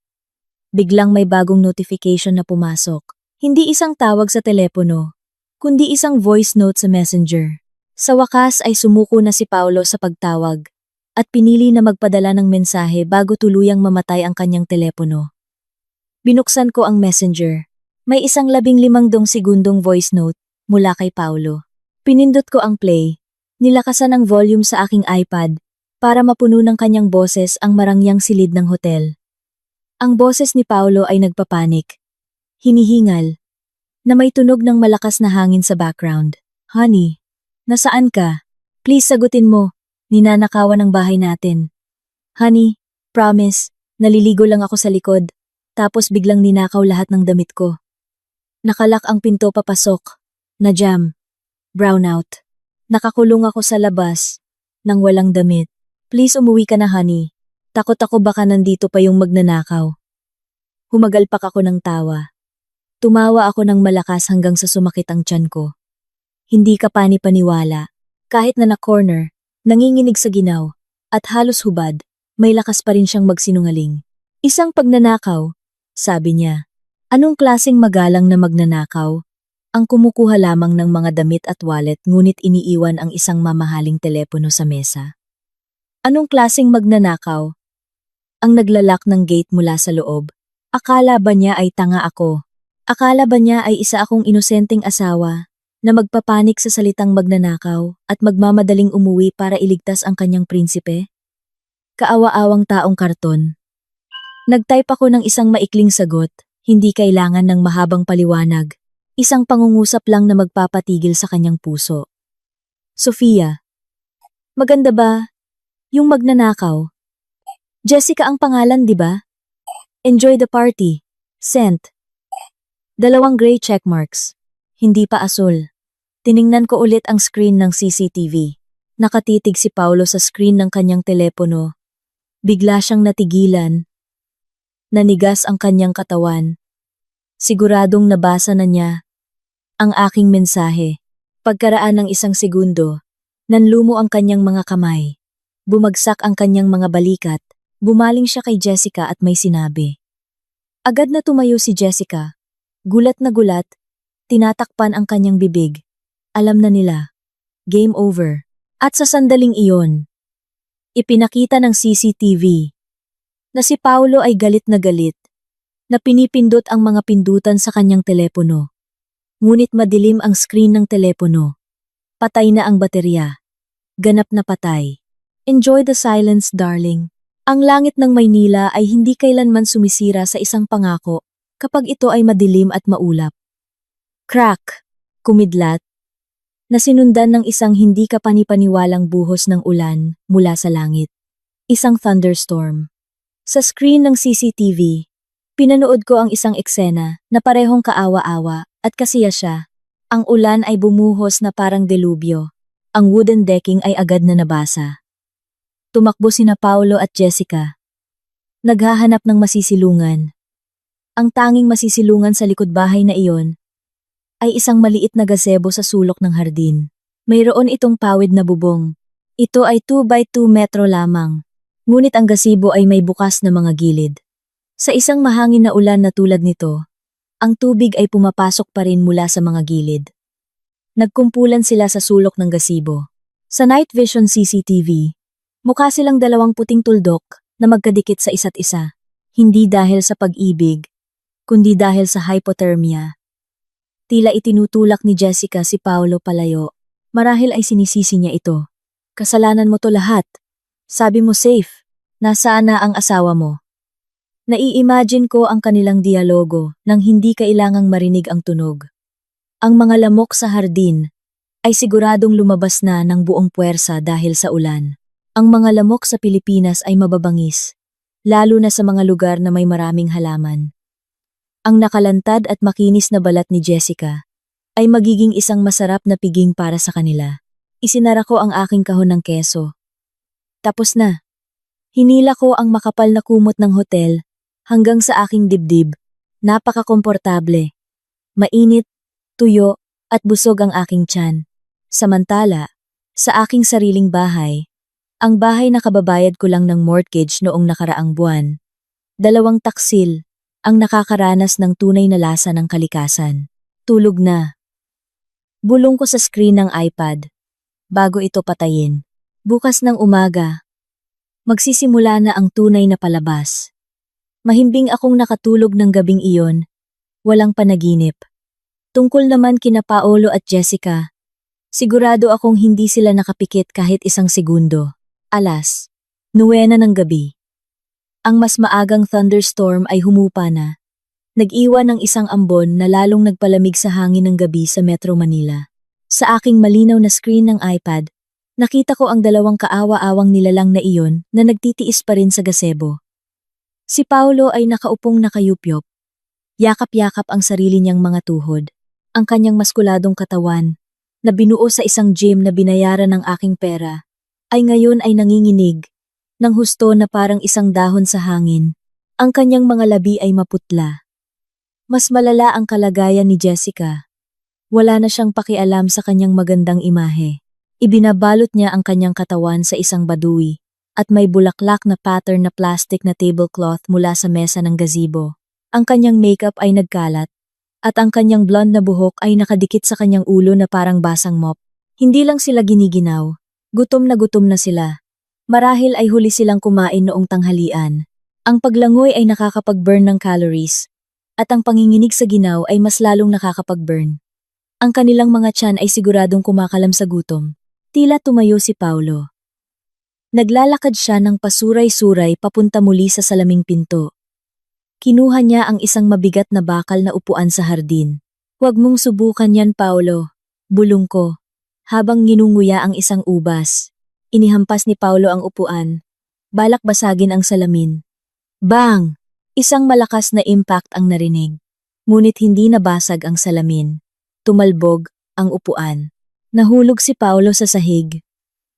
Biglang may bagong notification na pumasok. Hindi isang tawag sa telepono, kundi isang voice note sa messenger. Sa wakas ay sumuko na si Paolo sa pagtawag at pinili na magpadala ng mensahe bago tuluyang mamatay ang kanyang telepono. Binuksan ko ang messenger. May isang 15 segundong voice note mula kay Paolo. Pinindot ko ang play. Nilakasan ang volume sa aking iPad para mapuno ng kanyang boses ang marangyang silid ng hotel. Ang boses ni Paolo ay nagpapanik. Hinihingal. Na may tunog ng malakas na hangin sa background. Honey, nasaan ka? Please sagutin mo. Ninanakawan ang bahay natin. Honey, promise, naliligo lang ako sa likod. Tapos biglang ninakaw lahat ng damit ko. Nakalak ang pinto papasok. Na-jam. Brownout. Nakakulong ako sa labas. Nang walang damit. Please umuwi ka na, honey. Takot ako baka nandito pa yung magnanakaw. Humagalpak ako ng tawa. Tumawa ako ng malakas hanggang sa sumakit ang tiyan ko. hindi ka pani-paniwala. Kahit na na-corner, nanginginig sa ginaw, at halos hubad, may lakas pa rin siyang magsinungaling. Isang pagnanakaw, sabi niya. Anong klaseng magalang na magnanakaw? Ang kumukuha lamang ng mga damit at wallet ngunit iniiwan ang isang mamahaling telepono sa mesa. Anong klaseng magnanakaw? Ang naglalak ng gate mula sa loob. Akala ba niya ay tanga ako? Akala ba niya ay isa akong inosenteng asawa na magpapanik sa salitang magnanakaw at magmamadaling umuwi para iligtas ang kanyang prinsipe? Kaawa-awang taong karton. Nag-type ako ng isang maikling sagot, hindi kailangan ng mahabang paliwanag. Isang pangungusap lang na magpapatigil sa kanyang puso. Sofia. Maganda ba? Yung magnanakaw. Jessica ang pangalan, di ba? Enjoy the party. Sent. 2 gray checkmarks. Hindi pa asul. Tiningnan ko ulit ang screen ng CCTV. Nakatitig si Paulo sa screen ng kanyang telepono. Bigla siyang natigilan. Nanigas ang kanyang katawan. Siguradong nabasa na niya ang aking mensahe. Pagkaraan ng 1 segundo, nanlumo ang kanyang mga kamay. Bumagsak ang kanyang mga balikat. Bumaling siya kay Jessica at may sinabi. Agad na tumayo si Jessica. Gulat na gulat, tinatakpan ang kanyang bibig. Alam na nila. Game over. At sa sandaling iyon, ipinakita ng CCTV na si Paulo ay galit na pinipindot ang mga pindutan sa kanyang telepono. Ngunit madilim ang screen ng telepono. Patay na ang baterya. Ganap na patay. Enjoy the silence, darling. Ang langit ng Maynila ay hindi kailanman sumisira sa isang pangako kapag ito ay madilim at maulap. Crack, kumidlat, na sinundan ng isang hindi kapanipaniwalang buhos ng ulan mula sa langit. Isang thunderstorm. Sa screen ng CCTV, pinanood ko ang isang eksena na parehong kaawa-awa at kasiya siya. Ang ulan ay bumuhos na parang delubyo. Ang wooden decking ay agad na nabasa. Tumakbo sina Paulo at Jessica. Naghahanap ng masisilungan. Ang tanging masisilungan sa likod bahay na iyon ay isang maliit na gazebo sa sulok ng hardin. Mayroon itong pawid na bubong. Ito ay 2 by 2 metro lamang. Ngunit ang gazebo ay may bukas na mga gilid. Sa isang mahangin na ulan na tulad nito, ang tubig ay pumapasok pa rin mula sa mga gilid. Nagkumpulan sila sa sulok ng gazebo. Sa night vision CCTV, mukha silang 2 puting tuldok na magkadikit sa isa't isa. Hindi dahil sa pag-ibig, kundi dahil sa hypothermia. Tila itinutulak ni Jessica si Paulo palayo. Marahil ay sinisisi niya ito. Kasalanan mo to lahat. Sabi mo safe. Nasaan na ang asawa mo? Nai-imagine ko ang kanilang dialogo nang hindi kailangang marinig ang tunog. Ang mga lamok sa hardin ay siguradong lumabas na ng buong puwersa dahil sa ulan. Ang mga lamok sa Pilipinas ay mababangis, lalo na sa mga lugar na may maraming halaman. Ang nakalantad at makinis na balat ni Jessica ay magiging isang masarap na piging para sa kanila. Isinara ko ang aking kahon ng keso. Tapos na. Hinila ko ang makapal na kumot ng hotel hanggang sa aking dibdib. Napaka-komportable. Mainit, tuyo, at busog ang aking tiyan. Samantala, sa aking sariling bahay, ang bahay na kababayad ko lang ng mortgage noong nakaraang buwan, 2 taksil ang nakakaranas ng tunay na lasa ng kalikasan. Tulog na. Bulong ko sa screen ng iPad bago ito patayin. Bukas ng umaga, magsisimula na ang tunay na palabas. Mahimbing akong nakatulog ng gabing iyon, walang panaginip. Tungkol naman kina Paulo at Jessica, sigurado akong hindi sila nakapikit kahit 1 segundo. 9:00 ng gabi. Ang mas maagang thunderstorm ay humupa na. Nag-iwan ng isang ambon na lalong nagpalamig sa hangin ng gabi sa Metro Manila. Sa aking malinaw na screen ng iPad, nakita ko ang 2 kaawa-awang nilalang na iyon na nagtitiis pa rin sa gazebo. Si Paulo ay nakaupong nakayupyop. Yakap-yakap ang sarili niyang mga tuhod. Ang kanyang maskuladong katawan, na binuo sa isang gym na binayaran ng aking pera, ay ngayon ay nanginginig, ng husto na parang isang dahon sa hangin. Ang kanyang mga labi ay maputla. Mas malala ang kalagayan ni Jessica. Wala na siyang pakialam sa kanyang magandang imahe. Ibinabalot niya ang kanyang katawan sa isang badui at may bulaklak na pattern na plastic na tablecloth mula sa mesa ng gazebo. Ang kanyang makeup ay nagkalat at ang kanyang blonde na buhok ay nakadikit sa kanyang ulo na parang basang mop. Hindi lang sila giniginaw, gutom na sila. Marahil ay huli silang kumain noong tanghalian. Ang paglangoy ay nakakapag-burn ng calories at ang panginginig sa ginaw ay mas lalong nakakapag-burn. Ang kanilang mga tiyan ay siguradong kumakalam sa gutom. Tila tumayo si Paulo. Naglalakad siya ng pasuray-suray papunta muli sa salaming pinto. Kinuha niya ang isang mabigat na bakal na upuan sa hardin. "Huwag mong subukan yan, Paulo," bulong ko, habang nginunguya ang isang ubas. Inihampas ni Paulo ang upuan. Balak basagin ang salamin. Bang! Isang malakas na impact ang narinig. Ngunit hindi nabasag ang salamin. Tumalbog ang upuan. Nahulog si Paulo sa sahig.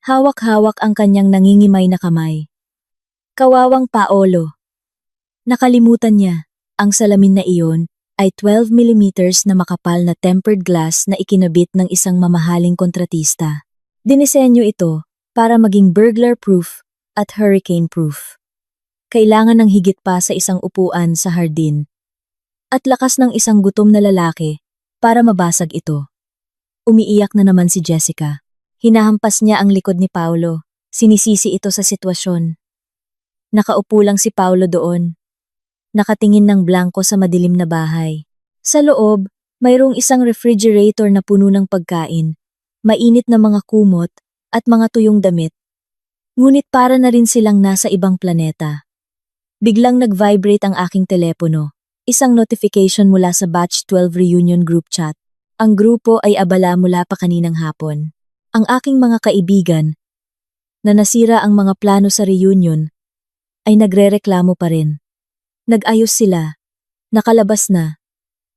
Hawak-hawak ang kanyang nangingimay na kamay. Kawawang Paolo. Nakalimutan niya, ang salamin na iyon ay 12 millimeters na makapal na tempered glass na ikinabit ng isang mamahaling kontratista. Dinisenyo ito para maging burglar-proof at hurricane-proof. Kailangan ng higit pa sa isang upuan sa hardin at lakas ng isang gutom na lalaki para mabasag ito. Umiiyak na naman si Jessica. Hinahampas niya ang likod ni Paulo. Sinisisi ito sa sitwasyon. Nakaupo lang si Paulo doon. Nakatingin ng blanko sa madilim na bahay. Sa loob, mayroong isang refrigerator na puno ng pagkain, mainit na mga kumot at mga tuyong damit. Ngunit para na rin silang nasa ibang planeta. Biglang nag-vibrate ang aking telepono. Isang notification mula sa Batch 12 Reunion Group Chat. Ang grupo ay abala mula pa kaninang hapon. Ang aking mga kaibigan, na nasira ang mga plano sa reunion, ay nagrereklamo pa rin. Nag-ayos sila, nakalabas na,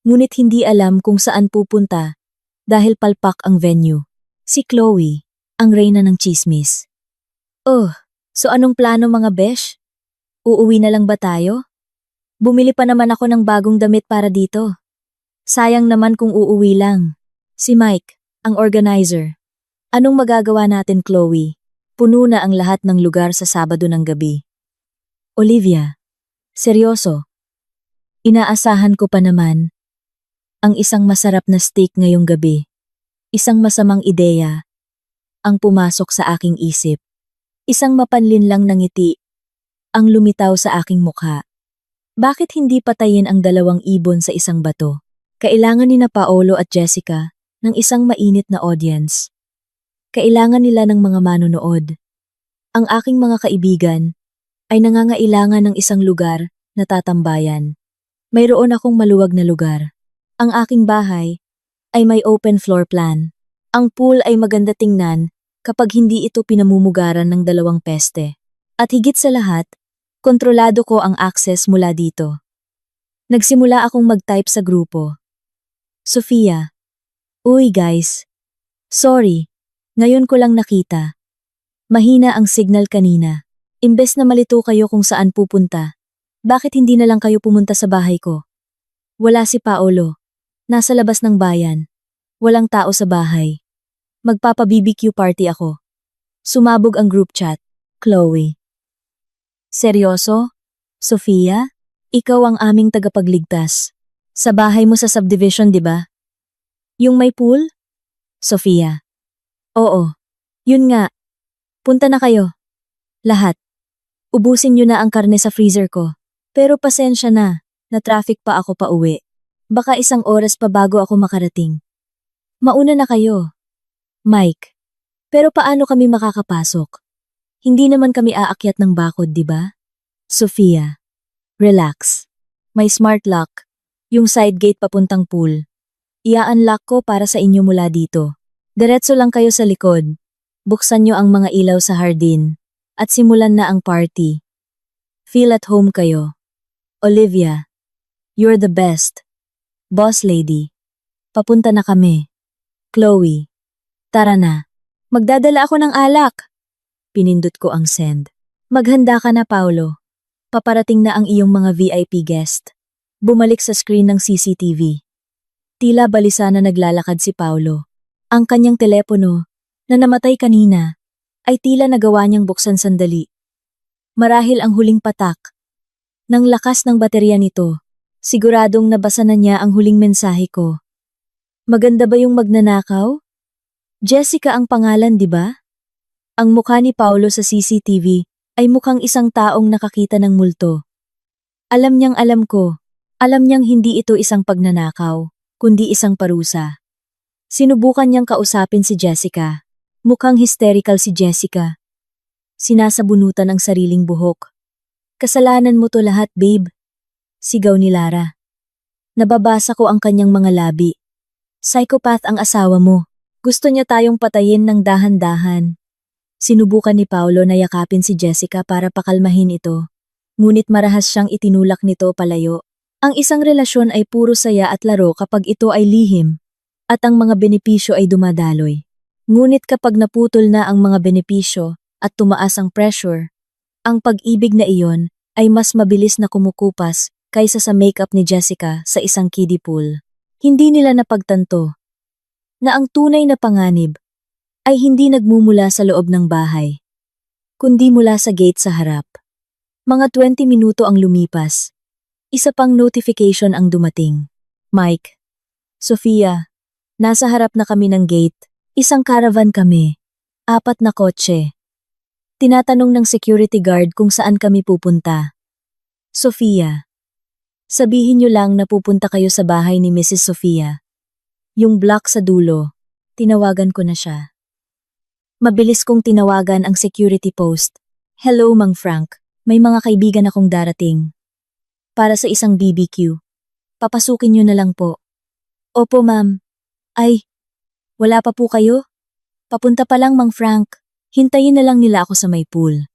ngunit hindi alam kung saan pupunta dahil palpak ang venue. Si Chloe, ang reyna ng chismis. Oh, so anong plano mga besh? Uuwi na lang ba tayo? Bumili pa naman ako ng bagong damit para dito. Sayang naman kung uuwi lang. Si Mike, ang organizer. Anong magagawa natin, Chloe? Puno na ang lahat ng lugar sa Sabado ng gabi. Olivia, seryoso. Inaasahan ko pa naman ang isang masarap na steak ngayong gabi. Isang masamang ideya ang pumasok sa aking isip. Isang mapanlin lang na ngiti ang lumitaw sa aking mukha. Bakit hindi patayin ang dalawang ibon sa isang bato? Kailangan ni na Paolo at Jessica ng isang mainit na audience. Kailangan nila ng mga manonood. Ang aking mga kaibigan ay nangangailangan ng isang lugar na tatambayan. Mayroon akong maluwag na lugar. Ang aking bahay ay may open floor plan. Ang pool ay maganda tingnan kapag hindi ito pinamumugaran ng dalawang peste. At higit sa lahat, kontrolado ko ang access mula dito. Nagsimula akong mag-type sa grupo. Sofia, uy guys, sorry. Ngayon ko lang nakita. Mahina ang signal kanina. Imbes na malito kayo kung saan pupunta, bakit hindi na lang kayo pumunta sa bahay ko? Wala si Paolo. Nasa labas ng bayan. Walang tao sa bahay. Magpapa-BBQ party ako. Sumabog ang group chat. Chloe. Seryoso? Sofia? Ikaw ang aming tagapagligtas. Sa bahay mo sa subdivision, di ba? Yung may pool? Sofia. Oo, yun nga. Punta na kayo. Lahat. Ubusin nyo na ang karne sa freezer ko. Pero pasensya na traffic pa ako pa uwi. Baka isang oras pa bago ako makarating. Mauna na kayo. Mike, pero paano kami makakapasok? Hindi naman kami aakyat ng bakod, di ba? Sofia, relax. May smart lock, yung side gate papuntang pool. Ia-unlock ko para sa inyo mula dito. Diretso lang kayo sa likod. Buksan nyo ang mga ilaw sa hardin. At simulan na ang party. Feel at home kayo. Olivia, you're the best. Boss lady, papunta na kami. Chloe, tara na. Magdadala ako ng alak. Pinindot ko ang send. Maghanda ka na, Paulo. Paparating na ang iyong mga VIP guest. Bumalik sa screen ng CCTV. Tila balisa na naglalakad si Paulo. Ang kanyang telepono, na namatay kanina, ay tila nagawa niyang buksan sandali. Marahil ang huling patak. Nang lakas ng baterya nito, siguradong nabasa na niya ang huling mensahe ko. Maganda ba yung magnanakaw? Jessica ang pangalan, di ba? Ang mukha ni Paulo sa CCTV ay mukhang isang taong nakakita ng multo. Alam niyang alam ko. Alam niyang hindi ito isang pagnanakaw, kundi isang parusa. Sinubukan niyang kausapin si Jessica. Mukhang hysterical si Jessica. Sinasabunutan ang sariling buhok. Kasalanan mo to lahat, babe. Sigaw ni Lara. Nababasa ko ang kanyang mga labi. Psychopath ang asawa mo. Gusto niya tayong patayin ng dahan-dahan. Sinubukan ni Paulo na yakapin si Jessica para pakalmahin ito. Ngunit marahas siyang itinulak nito palayo. Ang isang relasyon ay puro saya at laro kapag ito ay lihim, at ang mga benepisyo ay dumadaloy. Ngunit kapag naputol na ang mga benepisyo at tumaas ang pressure, ang pag-ibig na iyon ay mas mabilis na kumukupas kaysa sa makeup ni Jessica sa isang kiddie pool. Hindi nila napagtanto na ang tunay na panganib ay hindi nagmumula sa loob ng bahay, kundi mula sa gate sa harap. Mga 20 minuto ang lumipas. Isa pang notification ang dumating. Mike, Sofia, nasa harap na kami ng gate. Isang caravan kami. 4 na kotse. Tinatanong ng security guard kung saan kami pupunta. Sofia, sabihin niyo lang na pupunta kayo sa bahay ni Mrs. Sofia. Yung block sa dulo. Tinawagan ko na siya. Mabilis kong tinawagan ang security post. Hello, Mang Frank. May mga kaibigan akong darating. Para sa isang BBQ. Papasukin niyo na lang po. Opo, ma'am. Ay, wala pa po kayo? Papunta pa lang, Mang Frank. Hintayin na lang nila ako sa may pool.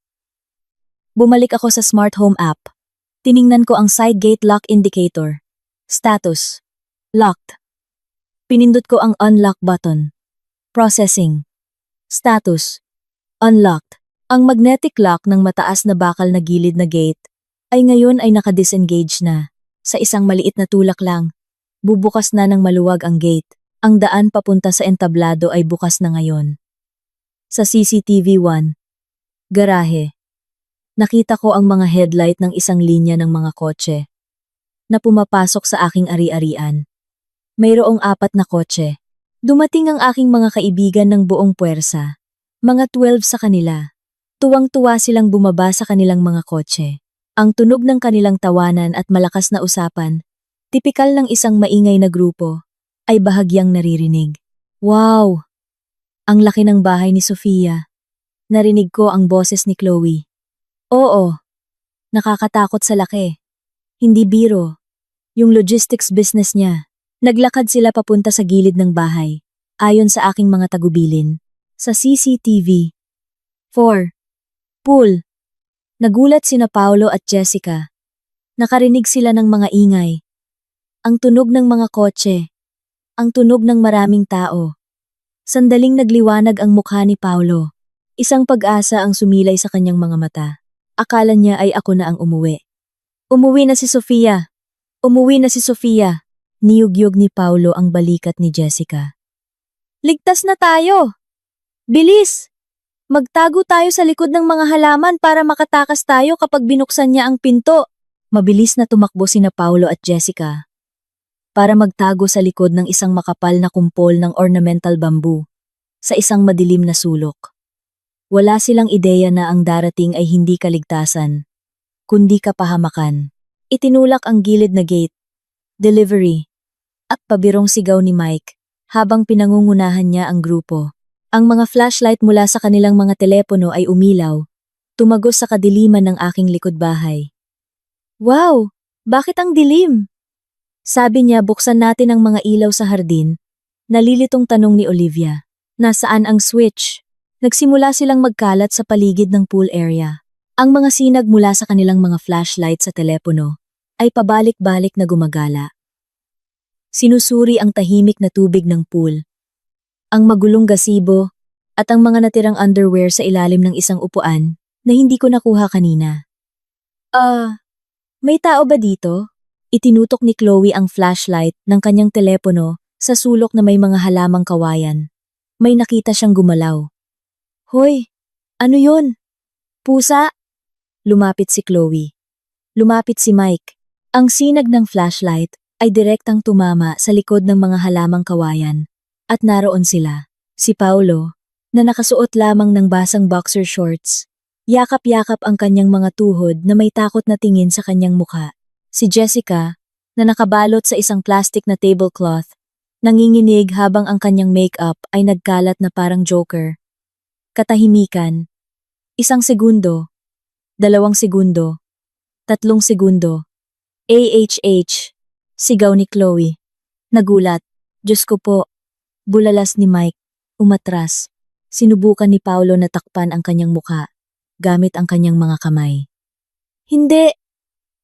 Bumalik ako sa smart home app. Tiningnan ko ang side gate lock indicator. Status. Locked. Pinindot ko ang unlock button. Processing. Status. Unlocked. Ang magnetic lock ng mataas na bakal na gilid na gate ay ngayon ay naka-disengage na. Sa isang maliit na tulak lang, bubukas na ng maluwag ang gate. Ang daan papunta sa entablado ay bukas na ngayon. Sa CCTV 1, garahe. Nakita ko ang mga headlight ng isang linya ng mga kotse na pumapasok sa aking ari-arian. Mayroong 4 na kotse. Dumating ang aking mga kaibigan ng buong puwersa. Mga 12 sa kanila. Tuwang-tuwa silang bumaba sa kanilang mga kotse. Ang tunog ng kanilang tawanan at malakas na usapan, tipikal ng isang maingay na grupo, ay bahagyang naririnig. Wow! Ang laki ng bahay ni Sofia. Narinig ko ang boses ni Chloe. Oo, nakakatakot sa laki. Hindi biro. Yung logistics business niya. Naglakad sila papunta sa gilid ng bahay, ayon sa aking mga tagubilin. Sa CCTV. 4. Pool. Nagulat sina Paulo at Jessica. Nakarinig sila ng mga ingay. Ang tunog ng mga kotse. Ang tunog ng maraming tao. Sandaling nagliwanag ang mukha ni Paulo. Isang pag-asa ang sumilay sa kanyang mga mata. Akala niya ay ako na ang umuwi. Umuwi na si Sofia. Umuwi na si Sofia. Niyugyug ni Paulo ang balikat ni Jessica. Ligtas na tayo! Bilis! Magtago tayo sa likod ng mga halaman para makatakas tayo kapag binuksan niya ang pinto. Mabilis na tumakbo sina Paulo at Jessica para magtago sa likod ng isang makapal na kumpol ng ornamental bamboo sa isang madilim na sulok. Wala silang ideya na ang darating ay hindi kaligtasan, kundi kapahamakan. Itinulak ang gilid na gate, delivery, at pabirong sigaw ni Mike habang pinangungunahan niya ang grupo. Ang mga flashlight mula sa kanilang mga telepono ay umilaw, tumagos sa kadiliman ng aking likod bahay. Wow! Bakit ang dilim? Sabi niya buksan natin ang mga ilaw sa hardin. Nalilitong tanong ni Olivia. Nasaan ang switch? Nagsimula silang magkalat sa paligid ng pool area. Ang mga sinag mula sa kanilang mga flashlight sa telepono ay pabalik-balik na gumagala. Sinusuri ang tahimik na tubig ng pool, ang magulong gazebo, at ang mga natirang underwear sa ilalim ng isang upuan na hindi ko nakuha kanina. May tao ba dito? Itinutok ni Chloe ang flashlight ng kanyang telepono sa sulok na may mga halamang kawayan. May nakita siyang gumalaw. Hoy! Ano yun? Pusa? Lumapit si Chloe. Lumapit si Mike. Ang sinag ng flashlight ay direktang tumama sa likod ng mga halamang kawayan. At naroon sila. Si Paulo, na nakasuot lamang ng basang boxer shorts. Yakap-yakap ang kanyang mga tuhod na may takot na tingin sa kanyang mukha. Si Jessica, na nakabalot sa isang plastic na tablecloth, nanginginig habang ang kanyang makeup ay nagkalat na parang Joker. Katahimikan. 1 segundo. 2 segundo. 3 segundo. AHH. Sigaw ni Chloe. Nagulat. Diyos ko po. Bulalas ni Mike. Umatras. Sinubukan ni Paulo na takpan ang kanyang mukha, gamit ang kanyang mga kamay. Hindi!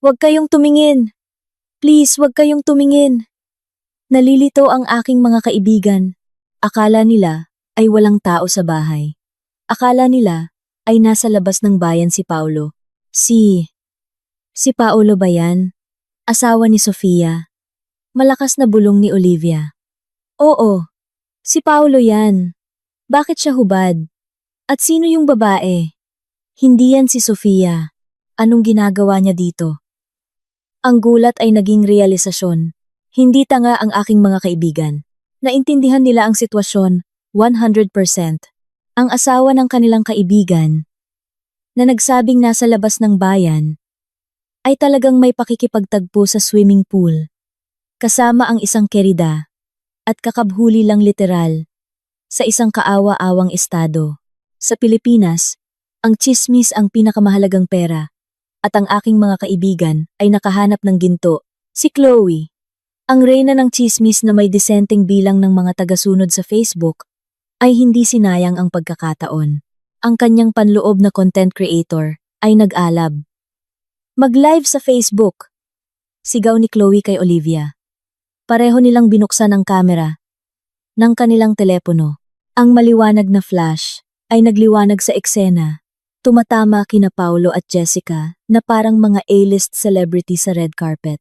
Huwag kayong tumingin! Please, huwag kayong tumingin! Nalilito ang aking mga kaibigan. Akala nila ay walang tao sa bahay. Akala nila ay nasa labas ng bayan si Paulo. Si Paulo ba yan? Asawa ni Sofia. Malakas na bulong ni Olivia. Oo, si Paulo yan. Bakit siya hubad? At sino yung babae? Hindi yan si Sofia. Anong ginagawa niya dito? Ang gulat ay naging realisasyon. Hindi tanga ang aking mga kaibigan. Naintindihan nila ang sitwasyon 100%. Ang asawa ng kanilang kaibigan, na nagsabing nasa labas ng bayan, ay talagang may pakikipagtagpo sa swimming pool. Kasama ang isang kerida, at kakabhuli lang literal, sa isang kaawa-awang estado. Sa Pilipinas, ang tsismis ang pinakamahalagang pera, at ang aking mga kaibigan ay nakahanap ng ginto, si Chloe. Ang reyna ng tsismis na may disenteng bilang ng mga tagasunod sa Facebook, ay hindi sinayang ang pagkakataon. Ang kanyang panloob na content creator ay nag-alab. Mag-live sa Facebook. Sigaw ni Chloe kay Olivia. Pareho nilang binuksan ang kamera ng kanilang telepono. Ang maliwanag na flash ay nagliwanag sa eksena. Tumatama kina Paulo at Jessica na parang mga A-list celebrity sa red carpet.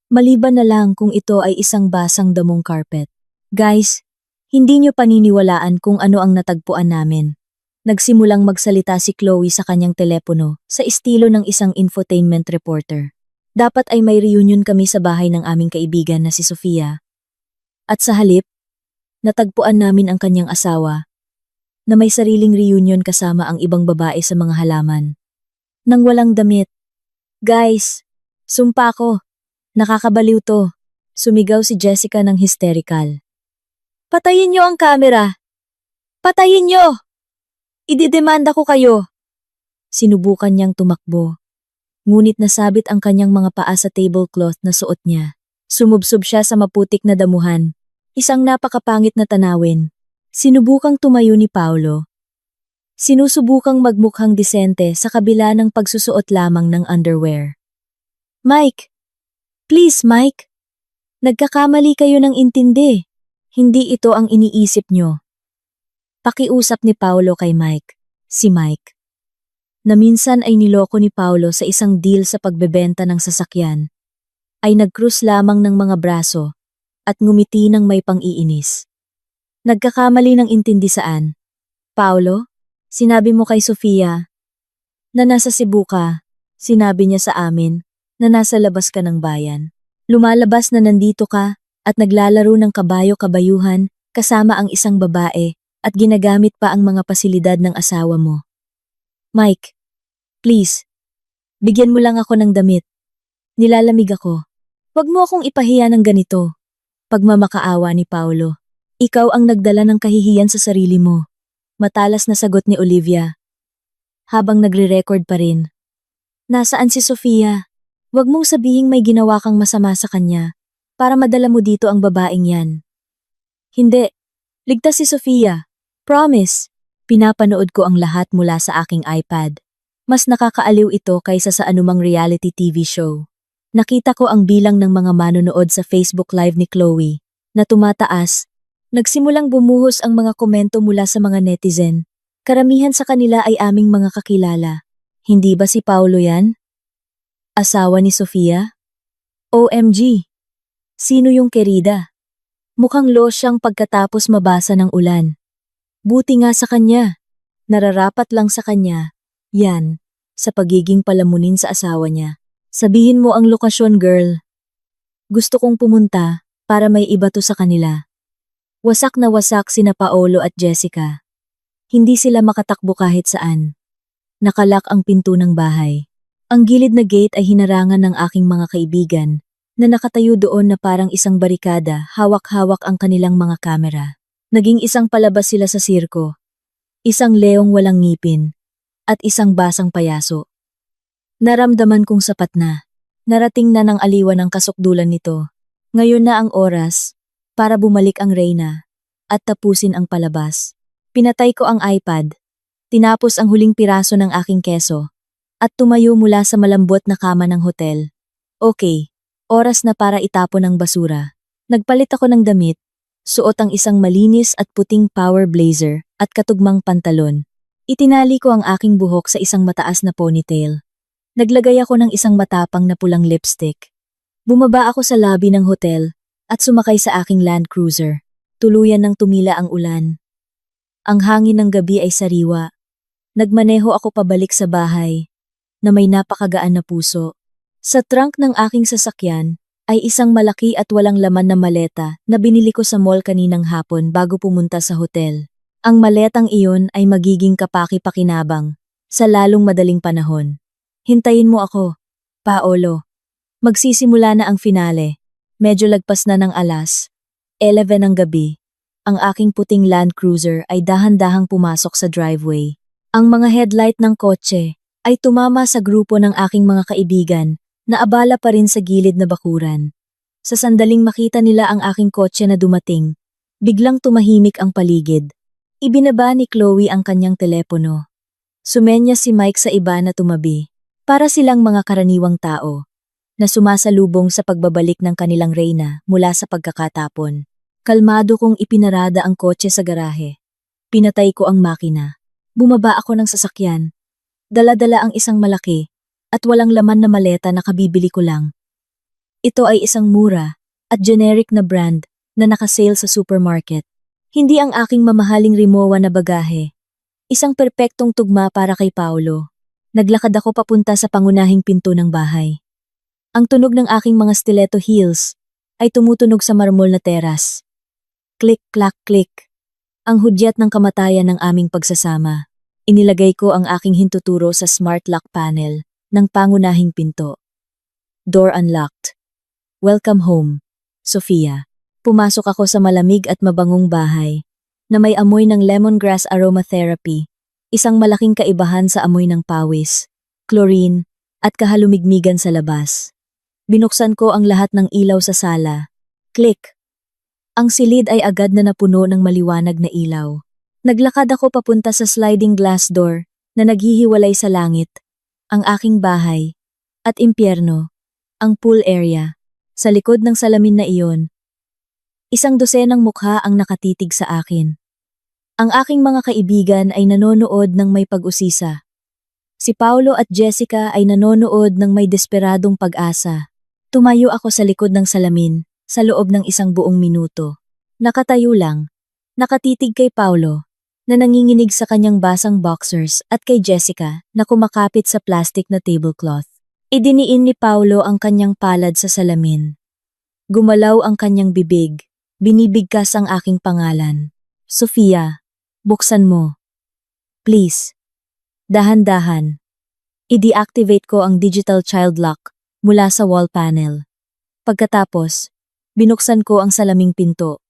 Maliban na lang kung ito ay isang basang damong carpet. Guys, hindi nyo paniniwalaan kung ano ang natagpuan namin. Nagsimulang magsalita si Chloe sa kanyang telepono sa estilo ng isang infotainment reporter. Dapat ay may reunion kami sa bahay ng aming kaibigan na si Sofia. At sa halip, natagpuan namin ang kanyang asawa, na may sariling reunion kasama ang ibang babae sa mga halaman. Nang walang damit. Guys, sumpa ko. Nakakabaliw to. Sumigaw si Jessica ng hysterical. Patayin niyo ang kamera. Patayin niyo! Ididemanda ko kayo. Sinubukan niyang tumakbo. Ngunit nasabit ang kanyang mga paa sa tablecloth na suot niya. Sumubsob siya sa maputik na damuhan. Isang napakapangit na tanawin. Sinubukang tumayo ni Paulo. Sinusubukang magmukhang disente sa kabila ng pagsusuot lamang ng underwear. Mike! Please, Mike! Nagkakamali kayo ng intindi. Hindi ito ang iniisip nyo. Pakiusap ni Paulo kay Mike, si Mike, na minsan ay niloko ni Paulo sa isang deal sa pagbebenta ng sasakyan, ay nagkrus lamang ng mga braso at ngumiti ng may pang-iinis. Nagkakamali ng intindi saan? Paulo, sinabi mo kay Sofia na nasa Cebu ka, sinabi niya sa amin na nasa labas ka ng bayan. Lumalabas na nandito ka at naglalaro ng kabayo-kabayuhan kasama ang isang babae at ginagamit pa ang mga pasilidad ng asawa mo. Mike, please, bigyan mo lang ako ng damit. Nilalamig ako. Huwag mo akong ipahiya ng ganito. Pagmamakaawa ni Paulo. Ikaw ang nagdala ng kahihiyan sa sarili mo. Matalas na sagot ni Olivia. Habang nagre-record pa rin. Nasaan si Sofia? Huwag mong sabihing may ginawa kang masama sa kanya para madala mo dito ang babaeng yan. Hindi. Ligtas si Sofia. Promise. Pinapanood ko ang lahat mula sa aking iPad. Mas nakakaaliw ito kaysa sa anumang reality TV show. Nakita ko ang bilang ng mga manonood sa Facebook Live ni Chloe na tumataas. Nagsimulang bumuhos ang mga komento mula sa mga netizen. Karamihan sa kanila ay aming mga kakilala. Hindi ba si Paulo yan? Asawa ni Sofia? OMG! Sino yung kerida? Mukhang lost siyang pagkatapos mabasa ng ulan. Buti nga sa kanya. Nararapat lang sa kanya. Yan, sa pagiging palamunin sa asawa niya. Sabihin mo ang lokasyon, girl. Gusto kong pumunta para may iba to sa kanila. Wasak na wasak sina Paolo at Jessica. Hindi sila makatakbo kahit saan. Nakalak ang pinto ng bahay. Ang gilid na gate ay hinarangan ng aking mga kaibigan na nakatayo doon na parang isang barikada, hawak-hawak ang kanilang mga kamera. Naging isang palabas sila sa sirko. Isang leong walang ngipin at isang basang payaso. Naramdaman kong sapat na. Narating na ng aliwan ng kasukdulan nito. Ngayon na ang oras para bumalik ang Reyna at tapusin ang palabas. Pinatay ko ang iPad, tinapos ang huling piraso ng aking keso, at tumayo mula sa malambot na kama ng hotel. Okay, oras na para itapon ang basura. Nagpalit ako ng damit, suot ang isang malinis at puting power blazer at katugmang pantalon. Itinali ko ang aking buhok sa isang mataas na ponytail. Naglagay ako ng isang matapang na pulang lipstick. Bumaba ako sa lobby ng hotel at sumakay sa aking Land Cruiser. Tuluyan ng tumila ang ulan. Ang hangin ng gabi ay sariwa. Nagmaneho ako pabalik sa bahay na may napakagaan na puso. Sa trunk ng aking sasakyan ay isang malaki at walang laman na maleta na binili ko sa mall kaninang hapon bago pumunta sa hotel. Ang maletang iyon ay magiging kapaki-pakinabang sa lalong madaling panahon. Hintayin mo ako, Paolo. Magsisimula na ang finale. Medyo lagpas na ng alas 11 ng gabi. Ang aking puting Land Cruiser ay dahan-dahang pumasok sa driveway. Ang mga headlight ng kotse ay tumama sa grupo ng aking mga kaibigan na abala pa rin sa gilid na bakuran. Sa sandaling makita nila ang aking kotse na dumating, biglang tumahimik ang paligid. Ibinaba ni Chloe ang kanyang telepono. Sumenya si Mike sa iba na tumabi. Para silang mga karaniwang tao na sumasalubong sa pagbabalik ng kanilang Reyna mula sa pagkakatapon. Kalmado kong ipinarada ang kotse sa garahe. Pinatay ko ang makina. Bumaba ako ng sasakyan. Dala-dala ang isang malaki at walang laman na maleta na kabibili ko lang. Ito ay isang mura at generic na brand na nakasale sa supermarket. Hindi ang aking mamahaling Rimowa na bagahe. Isang perpektong tugma para kay Paolo. Naglakad ako papunta sa pangunahing pinto ng bahay. Ang tunog ng aking mga stiletto heels ay tumutunog sa marmol na teras. Click, clack, click. Ang hudyat ng kamatayan ng aming pagsasama. Inilagay ko ang aking hintuturo sa smart lock panel ng pangunahing pinto. Door unlocked. Welcome home, Sofia. Pumasok ako sa malamig at mabangong bahay na may amoy ng lemongrass aromatherapy. Isang malaking kaibahan sa amoy ng pawis, chlorine, at kahalumigmigan sa labas. Binuksan ko ang lahat ng ilaw sa sala. Click! Ang silid ay agad na napuno ng maliwanag na ilaw. Naglakad ako papunta sa sliding glass door na naghihiwalay sa langit, ang aking bahay, at impyerno, ang pool area. Sa likod ng salamin na iyon, isang dosenang mukha ang nakatitig sa akin. Ang aking mga kaibigan ay nanonood ng may pag-usisa. Si Paolo at Jessica ay nanonood ng may desperadong pag-asa. Tumayo ako sa likod ng salamin, sa loob ng isang buong minuto. Nakatayo lang, nakatitig kay Paolo, na nanginginig sa kanyang basang boxers at kay Jessica na kumakapit sa plastic na tablecloth. Idiniin ni Paolo ang kanyang palad sa salamin. Gumalaw ang kanyang bibig, binibigkas ang aking pangalan. Sofia. Buksan mo. Please. Dahan-dahan. I-deactivate ko ang digital child lock mula sa wall panel. Pagkatapos, binuksan ko ang salaming pinto.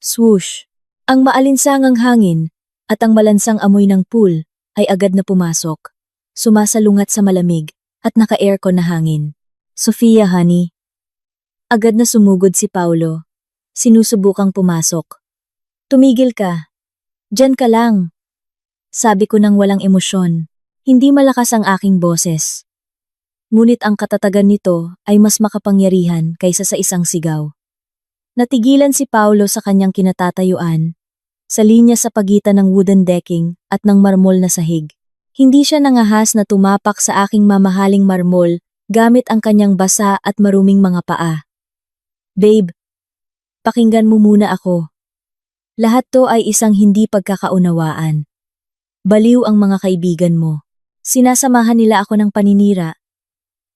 Swoosh! Ang maalinsangang hangin at ang malansang amoy ng pool ay agad na pumasok, sumasalungat sa malamig at naka-aircon na hangin. Sofia, honey. Agad na sumugod si Paolo. Sinusubukang pumasok. Tumigil ka. Diyan ka lang. Sabi ko nang walang emosyon. Hindi malakas ang aking boses. Ngunit ang katatagan nito ay mas makapangyarihan kaysa sa isang sigaw. Natigilan si Paolo sa kanyang kinatatayuan, sa linya sa pagitan ng wooden decking at ng marmol na sahig. Hindi siya nangahas na tumapak sa aking mamahaling marmol gamit ang kanyang basa at maruming mga paa. Babe, pakinggan mo muna ako. Lahat to ay isang hindi pagkakaunawaan. Baliw ang mga kaibigan mo. Sinasamahan nila ako ng paninira.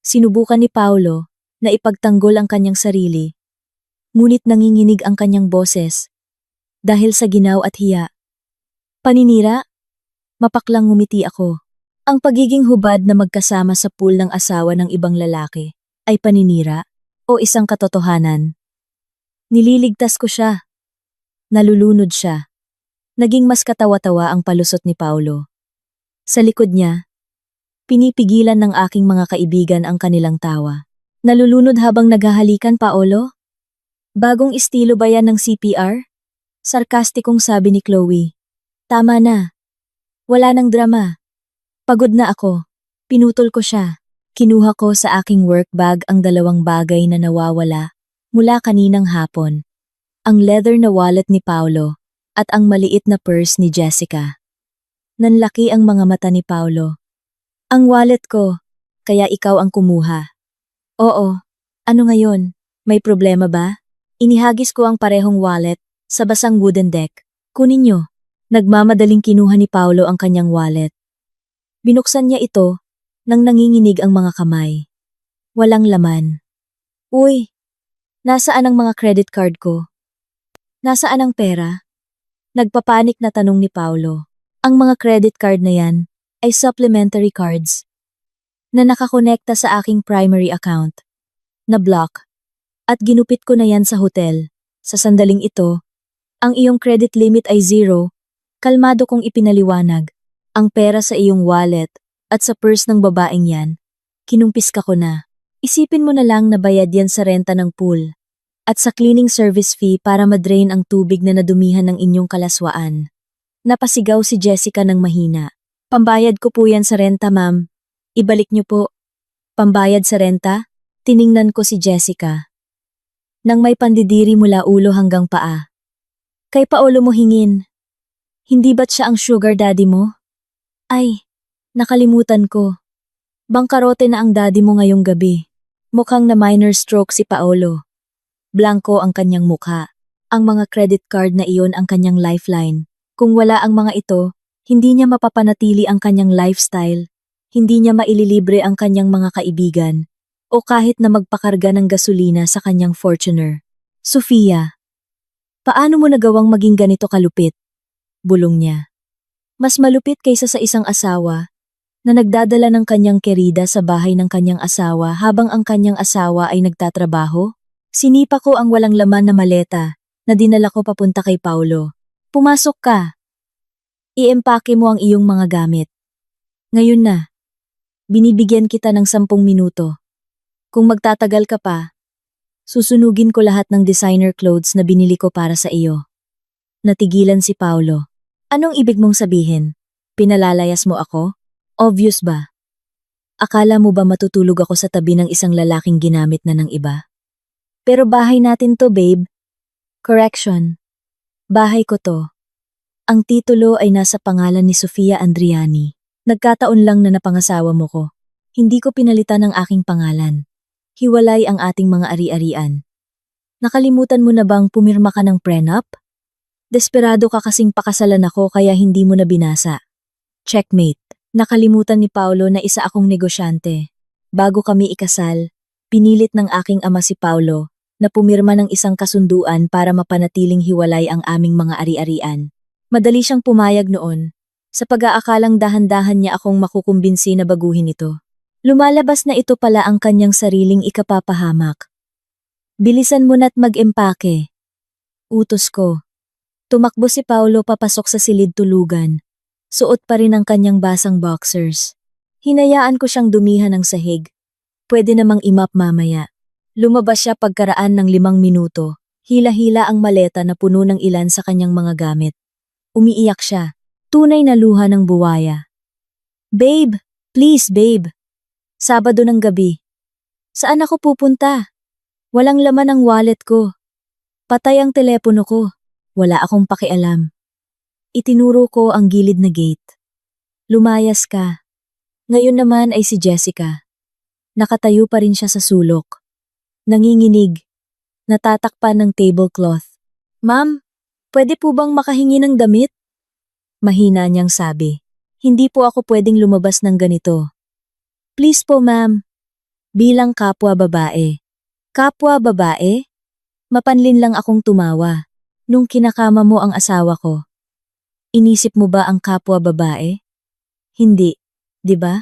Sinubukan ni Paolo na ipagtanggol ang kanyang sarili, ngunit nanginginig ang kanyang boses dahil sa ginaw at hiya. Paninira? Mapaklang ngumiti ako. Ang pagiging hubad na magkasama sa pool ng asawa ng ibang lalaki ay paninira o isang katotohanan. Nililigtas ko siya. Nalulunod siya. Naging mas katawa-tawa ang palusot ni Paolo. Sa likod niya, pinipigilan ng aking mga kaibigan ang kanilang tawa. Nalulunod habang naghahalikan, Paolo? Bagong estilo ba yan ng CPR? Sarkastikong sabi ni Chloe. Tama na. Wala nang drama. Pagod na ako. Pinutol ko siya. Kinuha ko sa aking work bag ang dalawang bagay na nawawala mula kaninang hapon. Ang leather na wallet ni Paolo at ang maliit na purse ni Jessica. Nanlaki ang mga mata ni Paolo. Ang wallet ko, kaya ikaw ang kumuha. Oo. Ano ngayon? May problema ba? Inihagis ko ang parehong wallet sa basang wooden deck. Kunin niyo. Nagmamadaling kinuha ni Paolo ang kanyang wallet. Binuksan niya ito nang nanginginig ang mga kamay. Walang laman. Uy, nasaan ang mga credit card ko? Nasaan ang pera? Nagpapanik na tanong ni Paolo. Ang mga credit card na yan ay supplementary cards na nakakonekta sa aking primary account. Na-block. At ginupit ko na yan sa hotel. Sa sandaling ito, ang iyong credit limit ay 0. Kalmado kong ipinaliwanag. Ang pera sa iyong wallet at sa purse ng babaeng yan, kinumpiska ko na. Isipin mo na lang na bayad yan sa renta ng pool at sa cleaning service fee para madrain ang tubig na nadumihan ng inyong kalaswaan. Napasigaw si Jessica ng mahina. Pambayad ko po yan sa renta, ma'am. Ibalik niyo po. Pambayad sa renta? Tiningnan ko si Jessica. Nang may pandidiri mula ulo hanggang paa. Kay Paolo mo hingin. Hindi ba't siya ang sugar daddy mo? Ay, nakalimutan ko. Bangkarote na ang daddy mo ngayong gabi. Mukhang na minor stroke si Paolo. Blanco ang kanyang mukha. Ang mga credit card na iyon ang kanyang lifeline. Kung wala ang mga ito, hindi niya mapapanatili ang kanyang lifestyle. Hindi niya maililibre ang kanyang mga kaibigan. O kahit na magpakarga ng gasolina sa kanyang Fortuner. Sofia, paano mo nagawang maging ganito kalupit? Bulong niya. Mas malupit kaysa sa isang asawa na nagdadala ng kanyang kerida sa bahay ng kanyang asawa habang ang kanyang asawa ay nagtatrabaho. Sinipa ko ang walang laman na maleta na dinala ko papunta kay Paolo. Pumasok ka. Iempake mo ang iyong mga gamit. Ngayon na. Binibigyan kita ng 10 minuto. Kung magtatagal ka pa, susunugin ko lahat ng designer clothes na binili ko para sa iyo. Natigilan si Paolo. Anong ibig mong sabihin? Pinalalayas mo ako? Obvious ba? Akala mo ba matutulog ako sa tabi ng isang lalaking ginamit na ng iba? Pero bahay natin to, babe. Correction. Bahay ko to. Ang titulo ay nasa pangalan ni Sofia Andriani. Nagkataon lang na napangasawa mo ko. Hindi ko pinalitan ang aking pangalan. Hiwalay ang ating mga ari-arian. Nakalimutan mo na bang pumirma ka ng prenup? Desperado ka kasing pakasalan ako kaya hindi mo na binasa. Checkmate. Nakalimutan ni Paolo na isa akong negosyante. Bago kami ikasal, pinilit ng aking ama si Paolo na pumirma ng isang kasunduan para mapanatiling hiwalay ang aming mga ari-arian. Madali siyang pumayag noon, sa pag-aakalang dahan-dahan niya akong makukumbinsi na baguhin ito. Lumalabas na ito pala ang kanyang sariling ikapapahamak. Bilisan mo na't mag-empake. Utos ko. Tumakbo si Paolo papasok sa silid tulugan. Suot pa rin ang kanyang basang boxers. Hinayaan ko siyang dumihan ng sahig. Pwede namang imap mamaya. Lumabas siya pagkaraan ng 5 minuto. Hila-hila ang maleta na puno ng ilan sa kanyang mga gamit. Umiiyak siya. Tunay na luha ng buwaya. Babe! Please, babe! Sabado ng gabi. Saan ako pupunta? Walang laman ang wallet ko. Patay ang telepono ko. Wala akong pakialam. Itinuro ko ang gilid na gate. Lumayas ka. Ngayon naman ay si Jessica. Nakatayo pa rin siya sa sulok. Nanginginig. Natatakpan ng tablecloth. Ma'am, pwede po bang makahingi ng damit? Mahina niyang sabi. Hindi po ako pwedeng lumabas ng ganito. Please po ma'am. Bilang kapwa babae. Kapwa babae? Mapanlin lang akong tumawa. Nung kinakama mo ang asawa ko. Inisip mo ba ang kapwa babae? Hindi, di ba?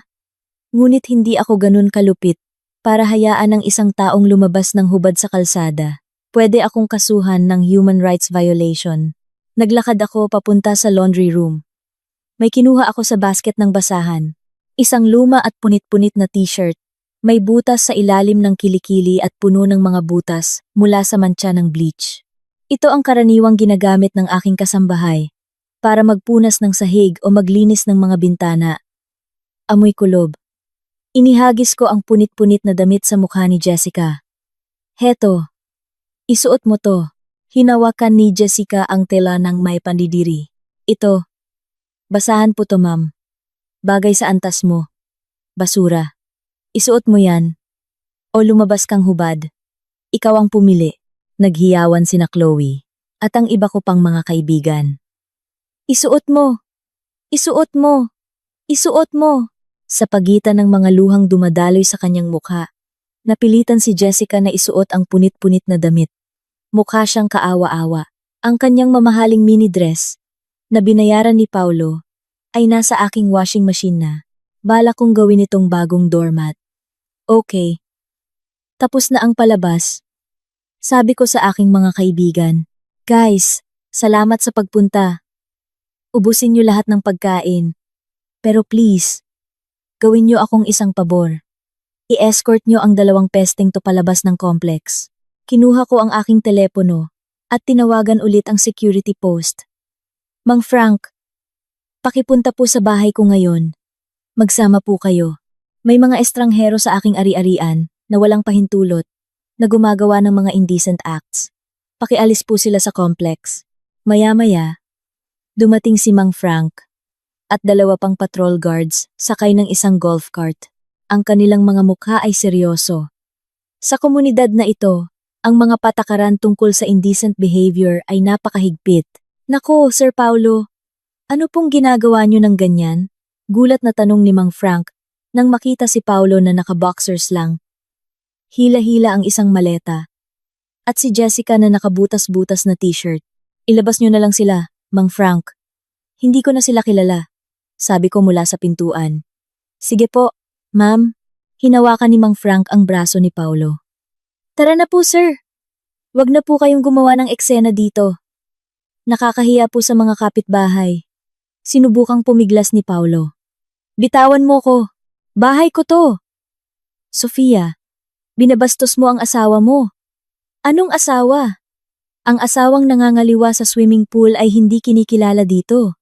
Ngunit hindi ako ganun kalupit para hayaan ng isang taong lumabas ng hubad sa kalsada. Pwede akong kasuhan ng human rights violation. Naglakad ako papunta sa laundry room. May kinuha ako sa basket ng basahan. Isang luma at punit-punit na t-shirt. May butas sa ilalim ng kilikili at puno ng mga butas mula sa mantsa ng bleach. Ito ang karaniwang ginagamit ng aking kasambahay para magpunas ng sahig o maglinis ng mga bintana. Amoy kulob. Inihagis ko ang punit-punit na damit sa mukha ni Jessica. Heto. Isuot mo to. Hinawakan ni Jessica ang tela ng may pandidiri. Ito. Basahan po to ma'am. Bagay sa antas mo. Basura. Isuot mo yan. O lumabas kang hubad. Ikaw ang pumili. Naghiyawan sina Chloe. At ang iba ko pang mga kaibigan. Isuot mo. Isuot mo. Isuot mo. Sa pagitan ng mga luhang dumadaloy sa kanyang mukha, napilitan si Jessica na isuot ang punit-punit na damit. Mukha siyang kaawa-awa. Ang kanyang mamahaling mini dress, na binayaran ni Paulo, ay nasa aking washing machine na. Bala kong gawin itong bagong doormat. Okay. Tapos na ang palabas. Sabi ko sa aking mga kaibigan, guys, salamat sa pagpunta. Ubusin niyo lahat ng pagkain. Pero please, gawin niyo akong isang pabor. I-escort niyo ang 2 pesting to palabas ng complex. Kinuha ko ang aking telepono at tinawagan ulit ang security post. Mang Frank, pakipunta po sa bahay ko ngayon. Magsama po kayo. May mga estranghero sa aking ari-arian na walang pahintulot na gumagawa ng mga indecent acts. Pakialis po sila sa complex. Maya-maya, dumating si Mang Frank at 2 pang patrol guards sakay ng isang golf cart. Ang kanilang mga mukha ay seryoso. Sa komunidad na ito, ang mga patakaran tungkol sa indecent behavior ay napakahigpit. Nako, Sir Paulo, ano pong ginagawa niyo ng ganyan? Gulat na tanong ni Mang Frank nang makita si Paulo na naka-boxers lang. Hila-hila ang isang maleta. At si Jessica na nakabutas-butas na t-shirt. Ilabas niyo na lang sila, Mang Frank. Hindi ko na sila kilala. Sabi ko mula sa pintuan. Sige po, ma'am. Hinawakan ni Mang Frank ang braso ni Paulo. Tara na po, sir. Wag na po kayong gumawa ng eksena dito. Nakakahiya po sa mga kapitbahay. Sinubukang pumiglas ni Paulo. Bitawan mo ko. Bahay ko to. Sofia, binabastos mo ang asawa mo. Anong asawa? Ang asawang nangangaliwa sa swimming pool ay hindi kinikilala dito.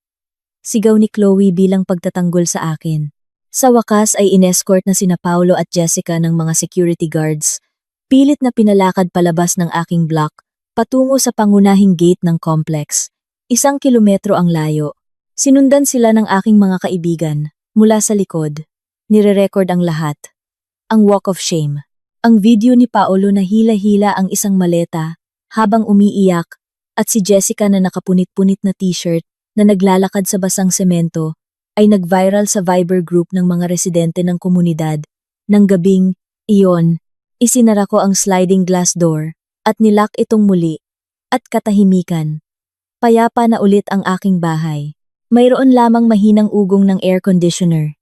Sigaw ni Chloe bilang pagtatanggol sa akin. Sa wakas ay inescort na sina Paulo at Jessica ng mga security guards. Pilit na pinalakad palabas ng aking block, patungo sa pangunahing gate ng complex. 1 kilometro ang layo. Sinundan sila ng aking mga kaibigan, mula sa likod. Nire-record ang lahat. Ang walk of shame. Ang video ni Paulo na hila-hila ang isang maleta, habang umiiyak, at si Jessica na nakapunit-punit na t-shirt, na naglalakad sa basang semento, ay nag-viral sa Viber group ng mga residente ng komunidad. Nang gabing, iyon, isinara ko ang sliding glass door at nilock itong muli at katahimikan. Payapa na ulit ang aking bahay. Mayroon lamang mahinang ugong ng air conditioner.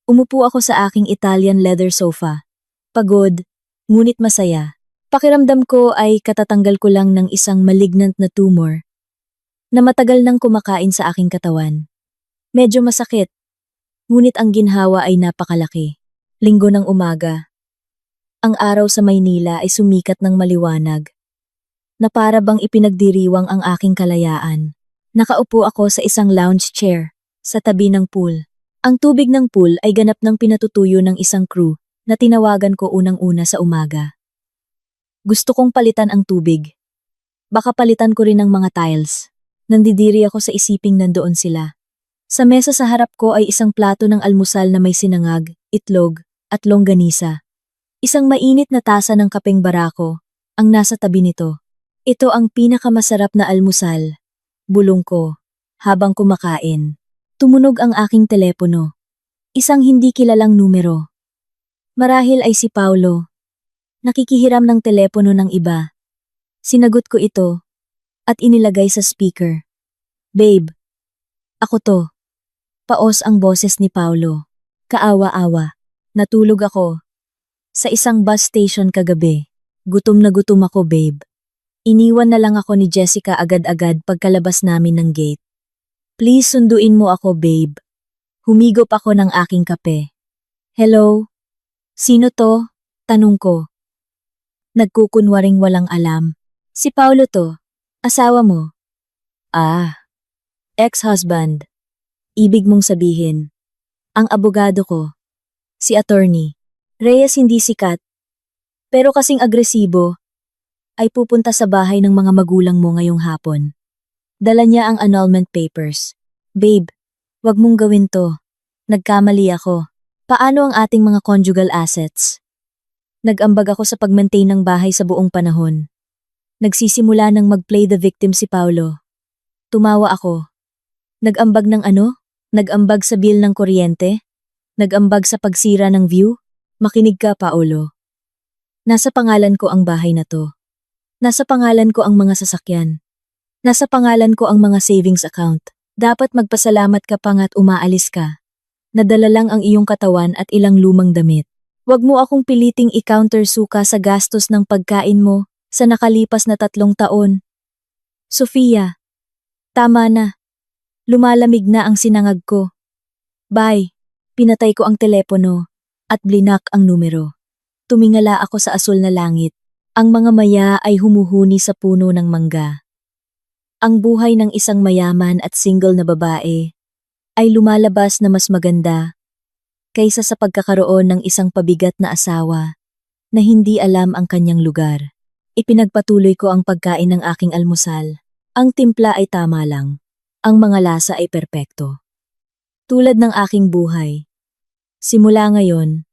Umupo ako sa aking Italian leather sofa. Pagod, ngunit masaya. Pakiramdam ko ay katatanggal ko lang ng isang malignant na tumor na matagal nang kumakain sa aking katawan. Medyo masakit, ngunit ang ginhawa ay napakalaki. Linggo ng umaga. Ang araw sa Maynila ay sumikat ng maliwanag, na para bang ipinagdiriwang ang aking kalayaan. Nakaupo ako sa isang lounge chair, sa tabi ng pool. Ang tubig ng pool ay ganap ng pinatutuyo ng isang crew na tinawagan ko unang-una sa umaga. Gusto kong palitan ang tubig. Baka palitan ko rin ang mga tiles. Nandidiri ako sa isiping nandoon sila. Sa mesa sa harap ko ay isang plato ng almusal na may sinangag, itlog, at longganisa. Isang mainit na tasa ng kapeng barako ang nasa tabi nito. Ito ang pinakamasarap na almusal. Bulong ko, habang kumakain. Tumunog ang aking telepono. Isang hindi kilalang numero. Marahil ay si Paulo. Nakikihiram ng telepono ng iba. Sinagot ko ito at inilagay sa speaker. Babe, ako to. Paos ang boses ni Paulo. Kaawa-awa. Natulog ako. Sa isang bus station kagabi. Gutom na gutom ako, babe. Iniwan na lang ako ni Jessica agad-agad pagkalabas namin ng gate. Please sunduin mo ako, babe. Humigop ako ng aking kape. Hello? Sino to? Tanong ko. Nagkukunwaring walang alam. Si Paulo to. Asawa mo. Ah. Ex-husband. Ibig mong sabihin. Ang abogado ko. Si attorney. Reyes hindi sikat. Pero kasing agresibo. Ay pupunta sa bahay ng mga magulang mo ngayong hapon. Dala niya ang annulment papers. Babe, wag mong gawin to. Nagkamali ako. Paano ang ating mga conjugal assets? Nag-ambag ako sa pag-maintain ng bahay sa buong panahon. Nagsisimula nang mag-play the victim si Paulo. Tumawa ako. Nag-ambag ng ano? Nag-ambag sa bill ng kuryente? Nag-ambag sa pagsira ng view? Makinig ka, Paulo. Nasa pangalan ko ang bahay na to. Nasa pangalan ko ang mga sasakyan. Nasa pangalan ko ang mga savings account. Dapat magpasalamat ka pa nga't umaalis ka. Nadala lang ang iyong katawan at ilang lumang damit. Huwag mo akong piliting i-counter suka sa gastos ng pagkain mo sa nakalipas na 3 taon. Sofia, tama na. Lumalamig na ang sinangag ko. Bye. Pinatay ko ang telepono at blinak ang numero. Tumingala ako sa asul na langit. Ang mga maya ay humuhuni sa puno ng mangga. Ang buhay ng isang mayaman at single na babae ay lumalabas na mas maganda kaysa sa pagkakaroon ng isang pabigat na asawa na hindi alam ang kanyang lugar. Ipinagpatuloy ko ang pagkain ng aking almusal. Ang timpla ay tama lang. Ang mga lasa ay perpekto. Tulad ng aking buhay. Simula ngayon,